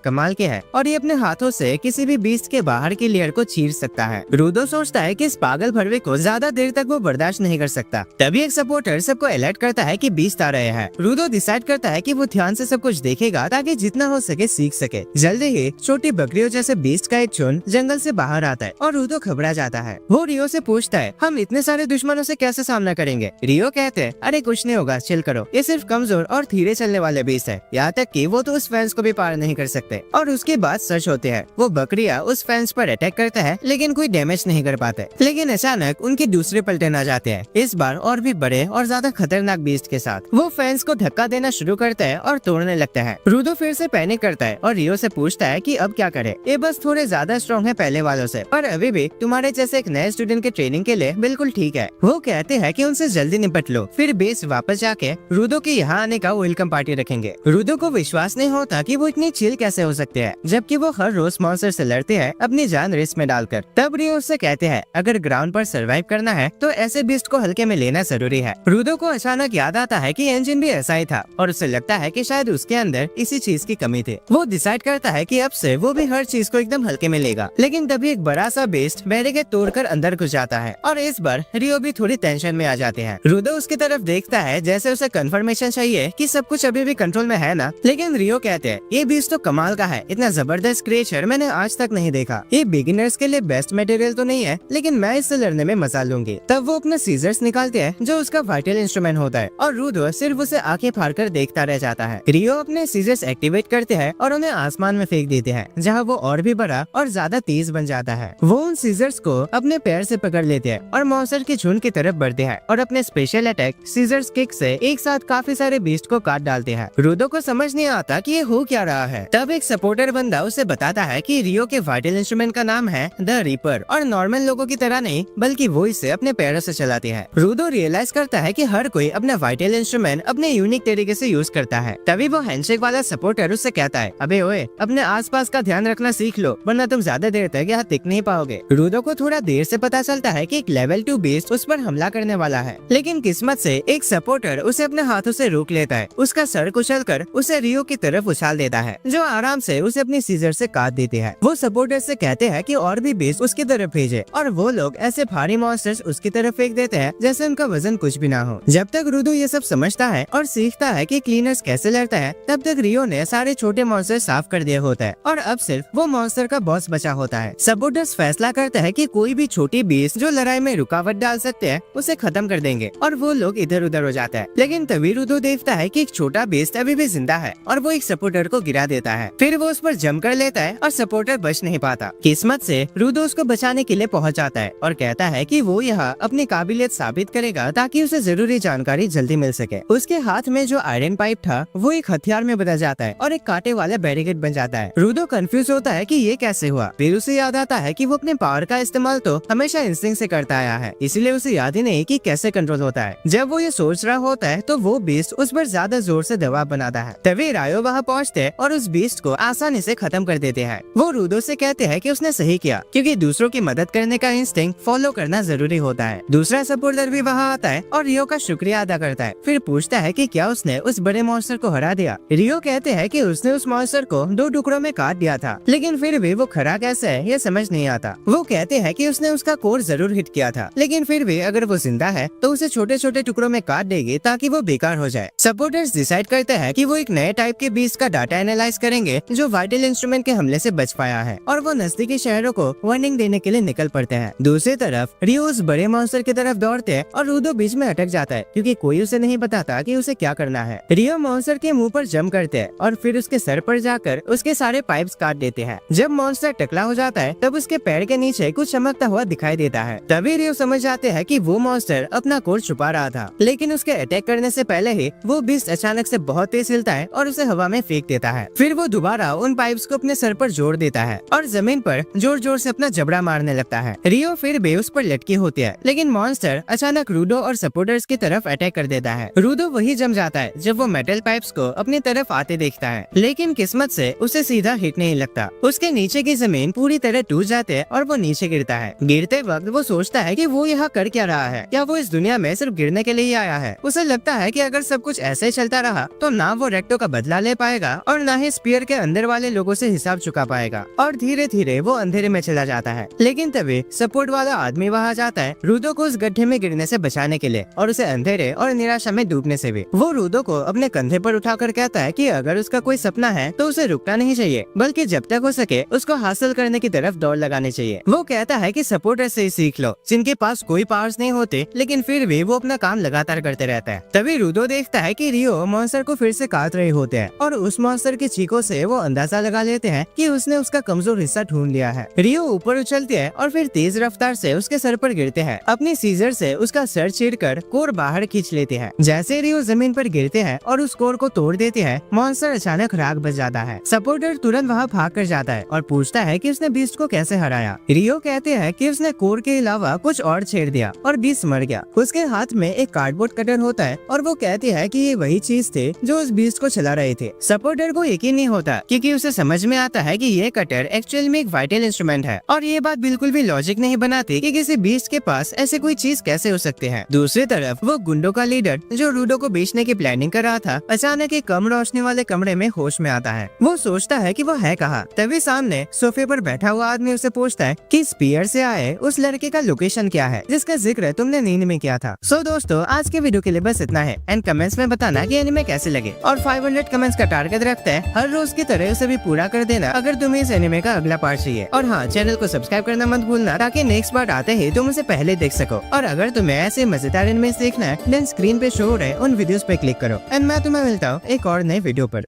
कमाल की है और ये अपने हाथों से किसी भी बीस्ट के बाहर की लेयर को चीर सकता है। रूडो सोचता है कि इस पागल भरवे को ज्यादा देर तक वो बर्दाश्त नहीं कर सकता। तभी एक सपोर्टर सबको अलर्ट करता है कि बीस्ट आ रहे हैं। रूडो डिसाइड करता है कि वो ध्यान से सब कुछ देखेगा ताकि जितना हो सके सीख सके। जल्दी ही छोटी बकरियों जैसे बीस्ट का एक झुंड जंगल से बाहर आता है और रूडो घबरा जाता है। वो रियो से पूछता है, हम इतने सारे दुश्मनों से कैसे सामना करेंगे? रियो कहते हैं, अरे कुछ नहीं होगा, चिल करो, ये सिर्फ कमजोर और धीरे चलने वाले बीस्ट है, यहाँ तक कि वो तो उस फेंस को भी पार नहीं कर सकते। और उसके बाद सच होते हैं, वो बकरियां उस फेंस पर अटैक करता है लेकिन कोई डैमेज नहीं कर पाते। लेकिन अचानक उनके दूसरे पलटन आ जाते हैं, इस बार और भी बड़े और ज्यादा खतरनाक बीस्ट के साथ। वो फेंस को धक्का देना शुरू करता है और तोड़ने लगता है। रूडो फिर से पैनिक करता है और रियो से पूछता है कि अब क्या करे। ये बस थोड़े ज्यादा स्ट्रॉन्ग है पहले वालों से, पर अभी भी तुम्हारे जैसे एक नए स्टूडेंट के ट्रेनिंग के लिए बिल्कुल ठीक है। वो कहते हैं कि उनसे जल्दी निपट लो, फिर बेस वापस जाके रूडो के यहाँ आने का वेलकम पार्टी रखेंगे। रूडो को विश्वास नहीं होता कि वो इतनी चिल कैसे हो सकते हैं, जबकि वो हर रोज मॉन्स्टर से लड़ते हैं अपनी जान रिस्क में डालकर। तब रियो उससे कहते हैं, अगर ग्राउंड पर सरवाइव करना है तो ऐसे बीस्ट को हल्के में लेना जरूरी है। रूडो को अचानक याद आता है कि इंजन भी ऐसा ही था और उसे लगता है कि शायद उसके अंदर इसी चीज की कमी थी। वो डिसाइड करता है कि अब से वो भी हर चीज को एकदम हल्के में लेगा। लेकिन तभी एक बड़ा सा बेस्ट बैरिकेड तोड़कर अंदर घुस जाता है और इस बार रियो भी थोड़ी टेंशन में आ जाते हैं। रूडो उसकी तरफ देखता है जैसे उसे कंफर्मेशन चाहिए कि सब कुछ अभी भी कंट्रोल में है ना। लेकिन रियो कहते हैं, ये बीस्ट तो कमाल का है, इतना जबरदस्त क्रिएचर मैंने आज तक नहीं देखा। ये बिगिनर्स के लिए बेस्ट मटेरियल तो नहीं है, लेकिन मैं इससे लड़ने में मजा लूंगी। तब वो अपने सीजर्स निकालते हैं जो उसका वाइटल इंस्ट्रूमेंट होता है और रूडो सिर्फ उसे आंखें फाड़कर देखता रह जाता है। रियो अपने सीजर्स एक्टिवेट करते हैं और उन्हें आसमान में फेंक देते हैं, जहाँ वो और भी बड़ा और ज्यादा तेज बन जाता है। वो उन सीजर्स को अपने पैर से पकड़ लेते हैं और मॉन्स्टर के झुंड की तरफ बढ़ते हैं और अपने स्पेशल अटैक सीजर्स किक से एक साथ काफी सारे बीस्ट को काट डालते हैं। रूडो को समझ नहीं आता कि ये हो क्या रहा है। तब एक सपोर्टर बंदा उसे बताता है कि रियो के वाइटल इंस्ट्रूमेंट का नाम है द रीपर और नॉर्मल लोगों की तरह नहीं बल्कि वो इसे अपने पैरों से चलाते हैं। रूडो रियलाइज करता है कि हर कोई अपना वाइटल इंस्ट्रूमेंट अपने यूनिक तरीके से यूज करता है। तभी वो हैंडशेक वाला सपोर्टर उससे कहता है, अबे ओए, अपने आसपास का ध्यान रखना सीख लो, वरना तुम ज्यादा देर तक यहाँ टिक नहीं पाओगे। रूडो को थोड़ा देर से पता चलता है कि एक लेवल 2 बीस्ट उस पर हमला करने वाला है, लेकिन किस्मत से एक सपोर्टर उसे अपने हाथों से रोक लेता है। उसका सर कुचलकर उसे रियो की तरफ उछाल देता है, जो आराम से उसे अपनी सीजर से काट देती है। वो सपोर्टर से कहते हैं कि और भी बीस्ट उसकी तरफ भेजे और वो लोग ऐसे भारी मॉन्स्टर्स उसकी तरफ फेंक देते हैं जैसे उनका वजन कुछ भी ना हो। जब तक रूडो ये सब समझता है और सीखता है कि क्लीनर्स कैसे लड़ता है, तब तक रियो ने सारे छोटे मॉन्स्टर साफ कर दिए होता है और अब सिर्फ वो मॉन्स्टर का बॉस बचा होता है। सपोर्टर्स फैसला करता है कि कोई भी छोटी बीस्ट जो लड़ाई में रुकावट डाल सकते हैं उसे खत्म कर देंगे और वो लोग इधर उधर हो जाता है। लेकिन तभी रूडो देखता है कि एक छोटा बीस्ट अभी भी जिंदा है और वो एक सपोर्टर को गिरा देता है। फिर वो उस पर जम कर लेता है और सपोर्टर बच नहीं पाता। किस्मत से रूडो उसको बचाने के लिए पहुंच जाता है और कहता है कि वो यहाँ अपनी काबिलियत साबित करेगा ताकि उसे जरूरी जानकारी जल्दी मिल सके। उसके हाथ में जो आयरन पाइप था वो एक हथियार में बदल जाता है और एक कांटे वाला बैरिकेड बन जाता है। रूडो कंफ्यूज होता है कि ये कैसे हुआ। फिर उसे याद आता है कि वो अपने पावर का इस्तेमाल तो हमेशा इंस्टिंक्ट से करता आया है, इसलिए उसे याद ही नहीं कि कैसे कंट्रोल होता है। जब वो ये सोच रहा होता है तो वो बीस्ट उस पर ज्यादा जोर से दबाव बनाता है। तभी रायो वहाँ पहुँचते हैं और उस बीस्ट को आसानी से खत्म कर देते हैं। वो रूडो से कहते हैं कि उसने सही किया, क्योंकि दूसरों की मदद करने का इंस्टिंक्ट फॉलो करना जरूरी होता है। दूसरा सपोर्टर भी वहाँ आता है और रियो का शुक्रिया अदा करता है। फिर पूछता है कि क्या उसने उस बड़े मॉन्स्टर को हरा दिया। रियो कहते हैं कि उसने उस मॉन्स्टर को 2 टुकड़ों में काट दिया था, लेकिन फिर भी वो खरा कैसे है ये समझ नहीं आता। वो कहते हैं कि उसने उसका कोर जरूर हिट किया था, लेकिन फिर भी अगर वो जिंदा है तो उसे छोटे छोटे टुकड़ों में काट देगी ताकि वो बेकार हो जाए। सपोर्टर्स डिसाइड करते हैं कि वो एक नए टाइप के बीस्ट का डाटा एनालाइज करेंगे जो वाइटल इंस्ट्रूमेंट के हमले से बच पाया है, और वो नजदीकी शहरों को वार्निंग देने के लिए निकल पड़ते हैं। दूसरी तरफ रियो उस बड़े मॉन्स्टर की तरफ दौड़ते हैं और रूडो बीच में में अटक जाता है क्योंकि कोई उसे नहीं बताता कि उसे क्या करना है। रियो मॉन्स्टर के मुंह पर जंप करते हैं और फिर उसके सर पर जाकर उसके सारे पाइप्स काट देते हैं। जब मॉन्स्टर टकला हो जाता है तब उसके पैर के नीचे कुछ चमकता हुआ दिखाई देता है। तभी रियो समझ जाते हैं कि वो मॉन्स्टर अपना कोर छुपा रहा था, लेकिन उसके अटैक करने से पहले ही वो बीस्ट अचानक से बहुत तेज हिलता है और उसे हवा में फेंक देता है। फिर वो दोबारा उन पाइप्स को अपने सर पर जोड़ देता है और जमीन पर जोर जोर से अपना जबड़ा मारने लगता है। रियो फिर भी उस पर लटकी होती है, लेकिन मॉन्स्टर अचानक रूडो और सपोर्टर्स की तरफ अटैक कर देता है। रूडो वही जम जाता है जब वो मेटल पाइप्स को अपनी तरफ आते देखता है, लेकिन किस्मत से उसे सीधा हिट नहीं लगता। उसके नीचे की जमीन पूरी तरह टूट जाती है और वो नीचे गिरता है। गिरते वक्त वो सोचता है कि वो यहाँ कर क्या रहा है, क्या वो इस दुनिया में सिर्फ गिरने के लिए ही आया है। उसे लगता है कि अगर सब कुछ ऐसे चलता रहा तो ना वो रेक्टो का बदला ले पाएगा और ना ही स्पीयर के अंदर वाले लोगों से हिसाब चुका पाएगा, और धीरे धीरे वो अंधेरे में चला जाता है। लेकिन तभी सपोर्ट वाला आदमी वहाँ जाता है रूडो को उस गड्ढे में गिरने से बचाने के लिए और उसे अंधेरे और निराशा में डूबने से भी। वो रूडो को अपने कंधे पर उठाकर कहता है कि अगर उसका कोई सपना है तो उसे रुकना नहीं चाहिए, बल्कि जब तक हो सके उसको हासिल करने की तरफ दौड़ लगानी चाहिए। वो कहता है कि सपोर्टर से ही सीख लो, जिनके पास कोई पावर्स नहीं होते लेकिन फिर भी वो अपना काम लगातार करते रहता है। तभी रूडो देखता है कि रियो मॉन्स्टर को फिर से काट रहे होते हैं और उस मॉन्स्टर की चीखों से वो अंदाजा लगा लेते हैं कि उसने उसका कमजोर हिस्सा ढूंढ लिया है। रियो ऊपर उछलते हैं और फिर तेज रफ्तार से उसके सर पर गिरते हैं। अपनी सीजर से उसका सर चीरकर कोर बाहर खींच लेते हैं। जैसे रियो जमीन पर गिरते हैं और उस कोर को तोड़ देते हैं, मॉन्स्टर अचानक राख बच जाता है। सपोर्टर तुरंत वहाँ भाग कर जाता है और पूछता है कि उसने बीस्ट को कैसे हराया। रियो कहते हैं कि उसने कोर के अलावा कुछ और छेड़ दिया और बीस्ट मर गया। उसके हाथ में एक कार्डबोर्ड कटर होता है और वो कहती है कि ये वही चीज थे जो उस बीस्ट को चला रहे थे। सपोर्टर को यकीन नहीं होता क्योंकि उसे समझ में आता है कि ये कटर एक्चुअल में एक वाइटल इंस्ट्रूमेंट है और ये बात बिल्कुल भी लॉजिक नहीं बनाती कि किसी बीस्ट के पास ऐसे कोई चीज कैसे हो सकती है। दूसरी तरफ वो गुंडों का लीडर जो रूडो को बेचने की प्लानिंग कर रहा था, अचानक एक कम रोशनी वाले कमरे में होश में आता है। वो सोचता है कि वो है कहाँ। तभी सामने सोफे पर बैठा हुआ आदमी उसे पूछता है कि स्पीयर से आए उस लड़के का लोकेशन क्या है जिसका जिक्र तुमने नींद में किया था। सो दोस्तों, आज के वीडियो के लिए बस इतना है एंड कमेंट्स में बताना कि एनिमे कैसे लगे और 500 कमेंट्स का टारगेट रखते हैं। हर रोज की तरह उसे भी पूरा कर देना अगर तुम्हें इस एनिमे का अगला पार्ट चाहिए। और हाँ, चैनल को सब्सक्राइब करना मत भूलना ताकि नेक्स्ट पार्ट आते ही तुम उसे पहले देख सको। और अगर तुम्हें ऐसे मजेदार एनिमे देखना है देन स्क्रीन पे शो हो रहे उन वीडियोस पे क्लिक करो एंड मैं तुम्हें मिलता हूँ एक और नए वीडियो पर।